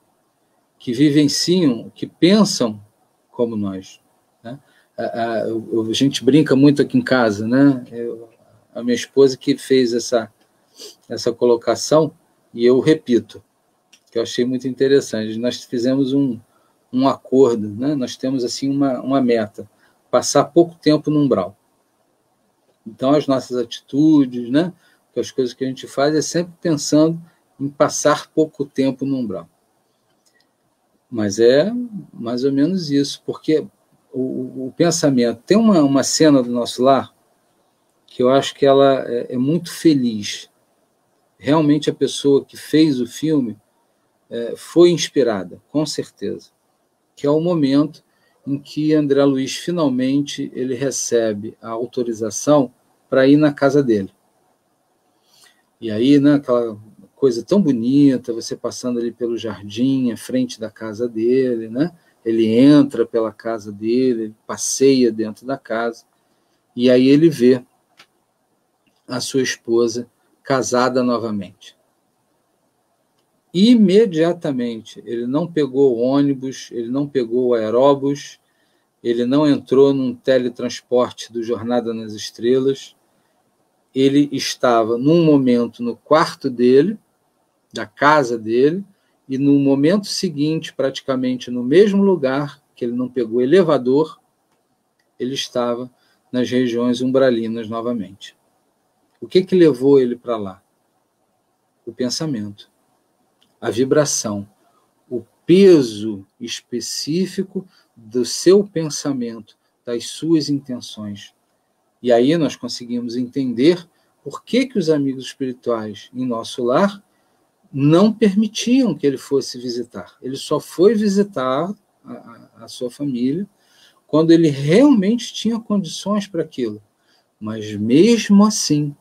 S1: que vivenciam, que pensam como nós. Né? A gente brinca muito aqui em casa, né? A minha esposa que fez essa colocação, e eu repito, que eu achei muito interessante. Nós fizemos um acordo, né? Nós temos assim uma meta, passar pouco tempo no umbral. Então, as nossas atitudes, né? As coisas que a gente faz é sempre pensando em passar pouco tempo no umbral. Mas é mais ou menos isso, porque o pensamento... Tem uma cena do nosso lar que eu acho que ela é muito feliz. Realmente, a pessoa que fez o filme foi inspirada, com certeza, que é o momento em que André Luiz finalmente ele recebe a autorização para ir na casa dele. E aí, né, aquela coisa tão bonita, você passando ali pelo jardim, à frente da casa dele, né? Ele entra pela casa dele, ele passeia dentro da casa, e aí ele vê a sua esposa casada novamente. Imediatamente, ele não pegou o ônibus, ele não pegou o aeróbus, ele não entrou num teletransporte do Jornada nas Estrelas, ele estava num momento no quarto dele, da casa dele, e no momento seguinte, praticamente no mesmo lugar, que ele não pegou elevador, ele estava nas regiões umbralinas novamente. O que levou ele para lá? O pensamento, a vibração, o peso específico do seu pensamento, das suas intenções. E aí nós conseguimos entender por que os amigos espirituais em nosso lar não permitiam que ele fosse visitar. Ele só foi visitar a sua família quando ele realmente tinha condições para aquilo. Mas mesmo assim,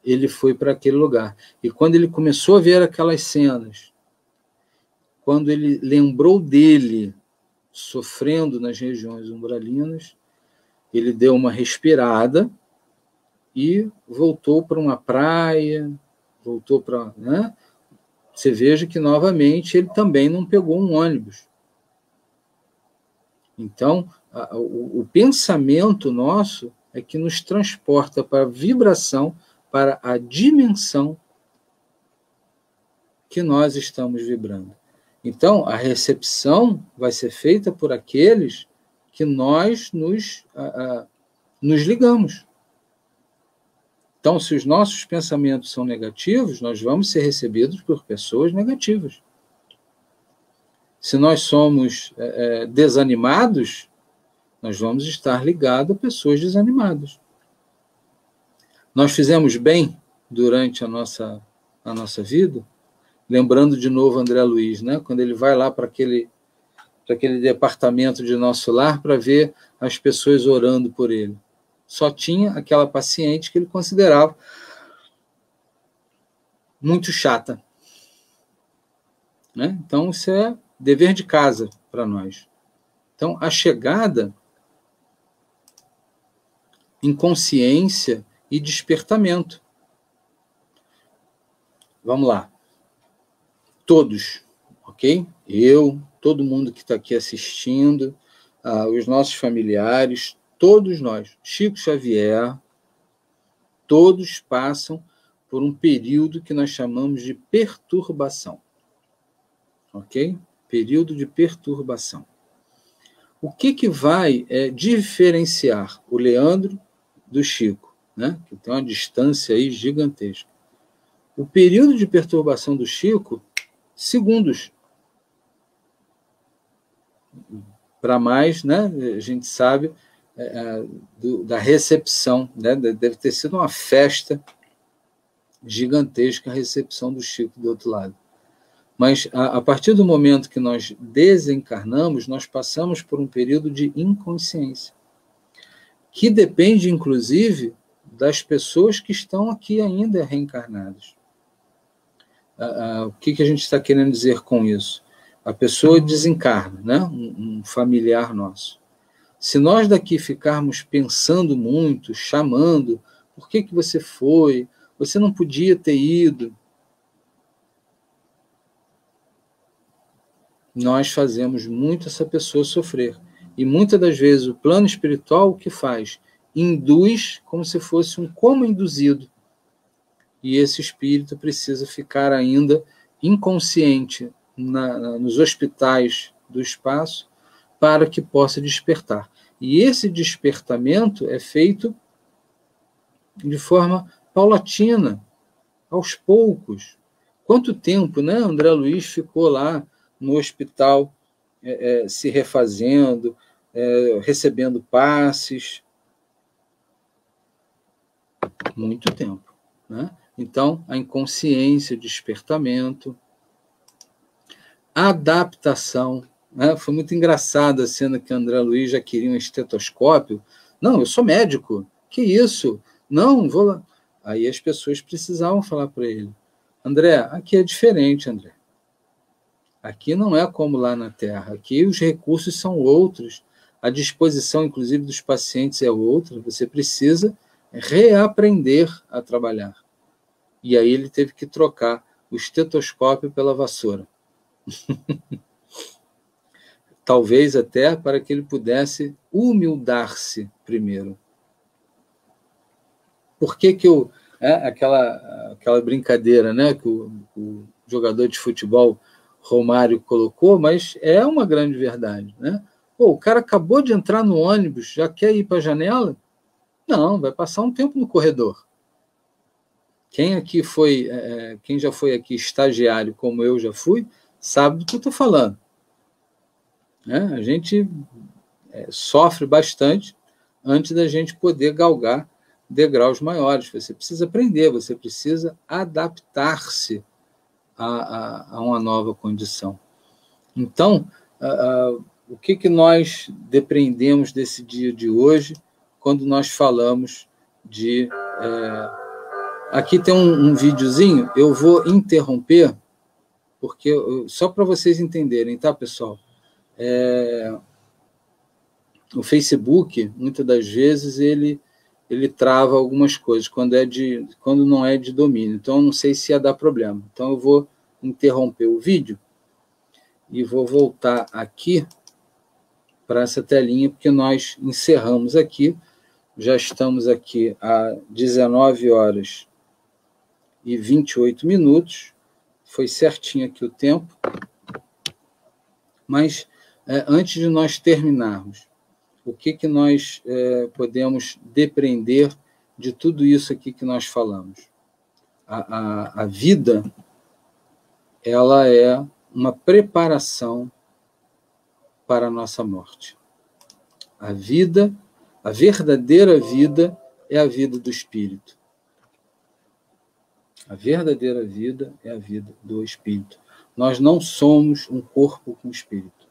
S1: ele foi para aquele lugar. E quando ele começou a ver aquelas cenas, quando ele lembrou dele sofrendo nas regiões umbralinas, ele deu uma respirada e voltou para uma praia, voltou para... Né? Você veja que, novamente, ele também não pegou um ônibus. Então, o pensamento nosso é que nos transporta para a vibração, para a dimensão que nós estamos vibrando. Então, a recepção vai ser feita por aqueles que nós nos ligamos. Então, se os nossos pensamentos são negativos, nós vamos ser recebidos por pessoas negativas. Se nós somos desanimados, nós vamos estar ligados a pessoas desanimadas. Nós fizemos bem durante a nossa vida, lembrando de novo André Luiz, né? Quando ele vai lá para aquele departamento de nosso lar para ver as pessoas orando por ele. Só tinha aquela paciente que ele considerava muito chata. Né? Então, isso é dever de casa para nós. Então, a chegada em consciência e despertamento. Vamos lá. Todos, ok? Eu, todo mundo que está aqui assistindo, os nossos familiares, todos nós, Chico Xavier, todos passam por um período que nós chamamos de perturbação. ok? Período de perturbação. O que vai diferenciar o Leandro do Chico, né? Que tem uma distância aí gigantesca. O período de perturbação do Chico, segundos. Para mais, né? A gente sabe da recepção, né? Deve ter sido uma festa gigantesca a recepção do Chico do outro lado. Mas, a partir do momento que nós desencarnamos, nós passamos por um período de inconsciência, que depende, inclusive, das pessoas que estão aqui ainda reencarnadas. O que a gente está querendo dizer com isso? A pessoa desencarna, né? Um familiar nosso. Se nós daqui ficarmos pensando muito, chamando, por que você foi? Você não podia ter ido. Nós fazemos muito essa pessoa sofrer. E muitas das vezes o plano espiritual o que faz? Induz como se fosse um coma induzido. E esse espírito precisa ficar ainda inconsciente nos hospitais do espaço para que possa despertar. E esse despertamento é feito de forma paulatina, aos poucos. Quanto tempo, né, André Luiz ficou lá no hospital se refazendo, recebendo passes? Muito tempo, né? Então, a inconsciência, o despertamento, a adaptação, né? Foi muito engraçada a cena que André Luiz já queria um estetoscópio. Não, eu sou médico. Que isso? Não, vou lá. Aí as pessoas precisavam falar para ele: André, aqui é diferente, André. Aqui não é como lá na Terra. Aqui os recursos são outros. A disposição, inclusive, dos pacientes é outra. Você precisa reaprender a trabalhar. E aí ele teve que trocar o estetoscópio pela vassoura. Talvez até para que ele pudesse humildar-se primeiro. Por que aquela brincadeira, né, que o jogador de futebol Romário colocou, mas é uma grande verdade, né? Pô, o cara acabou de entrar no ônibus, já quer ir para a janela? Não, vai passar um tempo no corredor. Quem já foi aqui estagiário, como eu já fui, sabe do que eu estou falando. Né? A gente sofre bastante antes da gente poder galgar degraus maiores. Você precisa aprender, você precisa adaptar-se a uma nova condição. Então, o que nós depreendemos desse dia de hoje quando nós falamos de... Aqui tem um videozinho, eu vou interromper, porque só para vocês entenderem, tá, pessoal? O Facebook, muitas das vezes, ele trava algumas coisas, quando não é de domínio. Então, eu não sei se ia dar problema. Então, eu vou interromper o vídeo e vou voltar aqui para essa telinha, porque nós encerramos aqui. Já estamos aqui a 19h e 28 minutos. Foi certinho aqui o tempo. Mas, antes de nós terminarmos, o que nós podemos depreender de tudo isso aqui que nós falamos? A vida, ela é uma preparação para a nossa morte. A vida, a verdadeira vida, é a vida do espírito. A verdadeira vida é a vida do espírito. Nós não somos um corpo com espírito.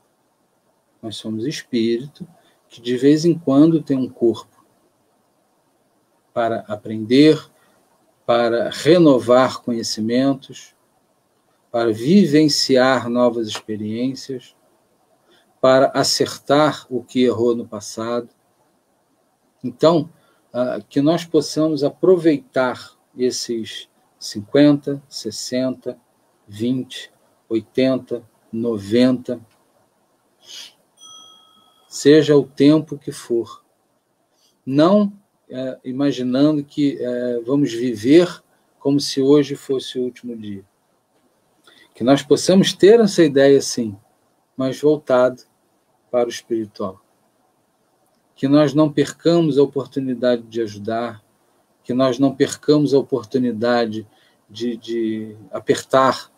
S1: Nós somos espírito que de vez em quando tem um corpo para aprender, para renovar conhecimentos, para vivenciar novas experiências, para acertar o que errou no passado. Então, que nós possamos aproveitar esses 50, 60, 20, 80, 90, seja o tempo que for, não imaginando que vamos viver como se hoje fosse o último dia. Que nós possamos ter essa ideia, sim, mas voltado para o espiritual. Que nós não percamos a oportunidade de ajudar, que nós não percamos a oportunidade de apertar.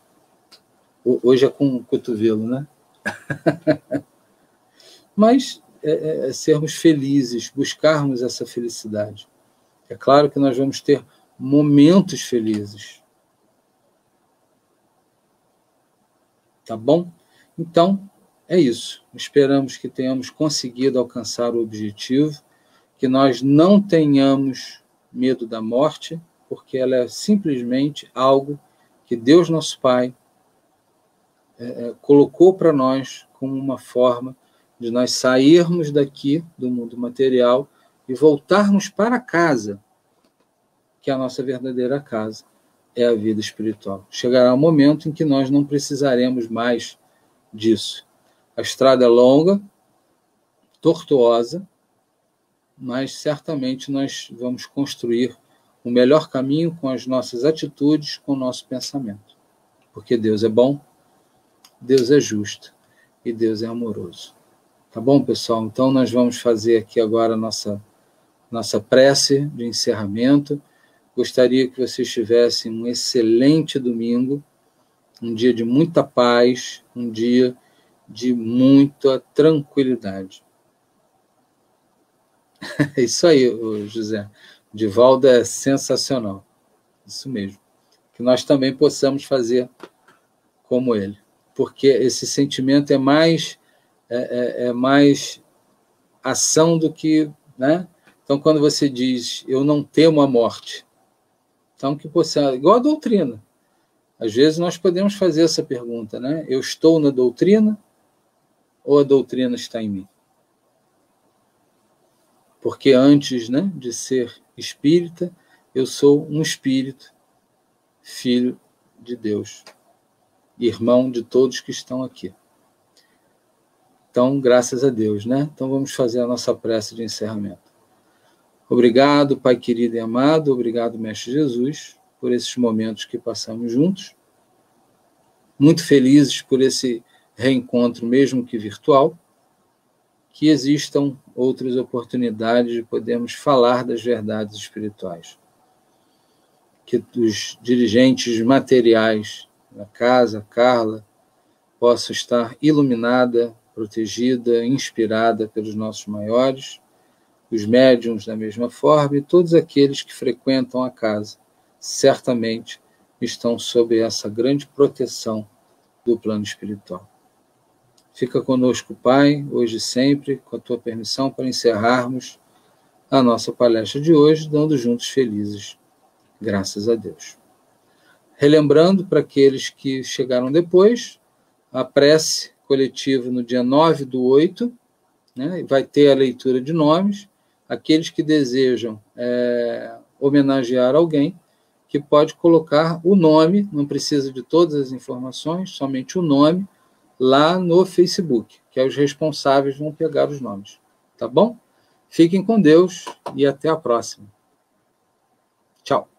S1: Hoje é com o cotovelo, né? Mas sermos felizes, buscarmos essa felicidade. É claro que nós vamos ter momentos felizes. Tá bom? Então, é isso. Esperamos que tenhamos conseguido alcançar o objetivo, que nós não tenhamos medo da morte, porque ela é simplesmente algo que Deus, nosso Pai, colocou para nós como uma forma de nós sairmos daqui do mundo material e voltarmos para casa, que é a nossa verdadeira casa, é a vida espiritual. Chegará um momento em que nós não precisaremos mais disso. A estrada é longa, tortuosa, mas certamente nós vamos construir o melhor caminho com as nossas atitudes, com o nosso pensamento. Porque Deus é bom, Deus é justo e Deus é amoroso. Tá bom, pessoal? Então nós vamos fazer aqui agora a nossa prece de encerramento. Gostaria que vocês tivessem um excelente domingo, um dia de muita paz, um dia de muita tranquilidade. É isso aí, José. O Divaldo é sensacional. Isso mesmo. Que nós também possamos fazer como ele. Porque esse sentimento é mais ação do que... Né? Então, quando você diz, eu não temo a morte, então que possa... Igual a doutrina. Às vezes nós podemos fazer essa pergunta, né? Eu estou na doutrina ou a doutrina está em mim? Porque antes, né, de ser espírita, eu sou um espírito, filho de Deus, irmão de todos que estão aqui. Então, graças a Deus, né? Então vamos fazer a nossa prece de encerramento. Obrigado, Pai querido e amado, obrigado, Mestre Jesus, por esses momentos que passamos juntos. Muito felizes por esse reencontro, mesmo que virtual. Que existam outras oportunidades de podermos falar das verdades espirituais. Que os dirigentes materiais da casa, Carla, possam estar iluminada, protegida, inspirada pelos nossos maiores, os médiuns da mesma forma, e todos aqueles que frequentam a casa, certamente estão sob essa grande proteção do plano espiritual. Fica conosco, Pai, hoje e sempre, com a Tua permissão, para encerrarmos a nossa palestra de hoje, dando juntos felizes, graças a Deus. Relembrando para aqueles que chegaram depois, a prece coletiva no dia 9/8, né, vai ter a leitura de nomes, aqueles que desejam homenagear alguém, que pode colocar o nome, não precisa de todas as informações, somente o nome, lá no Facebook, que os responsáveis vão pegar os nomes. Tá bom? Fiquem com Deus e até a próxima. Tchau.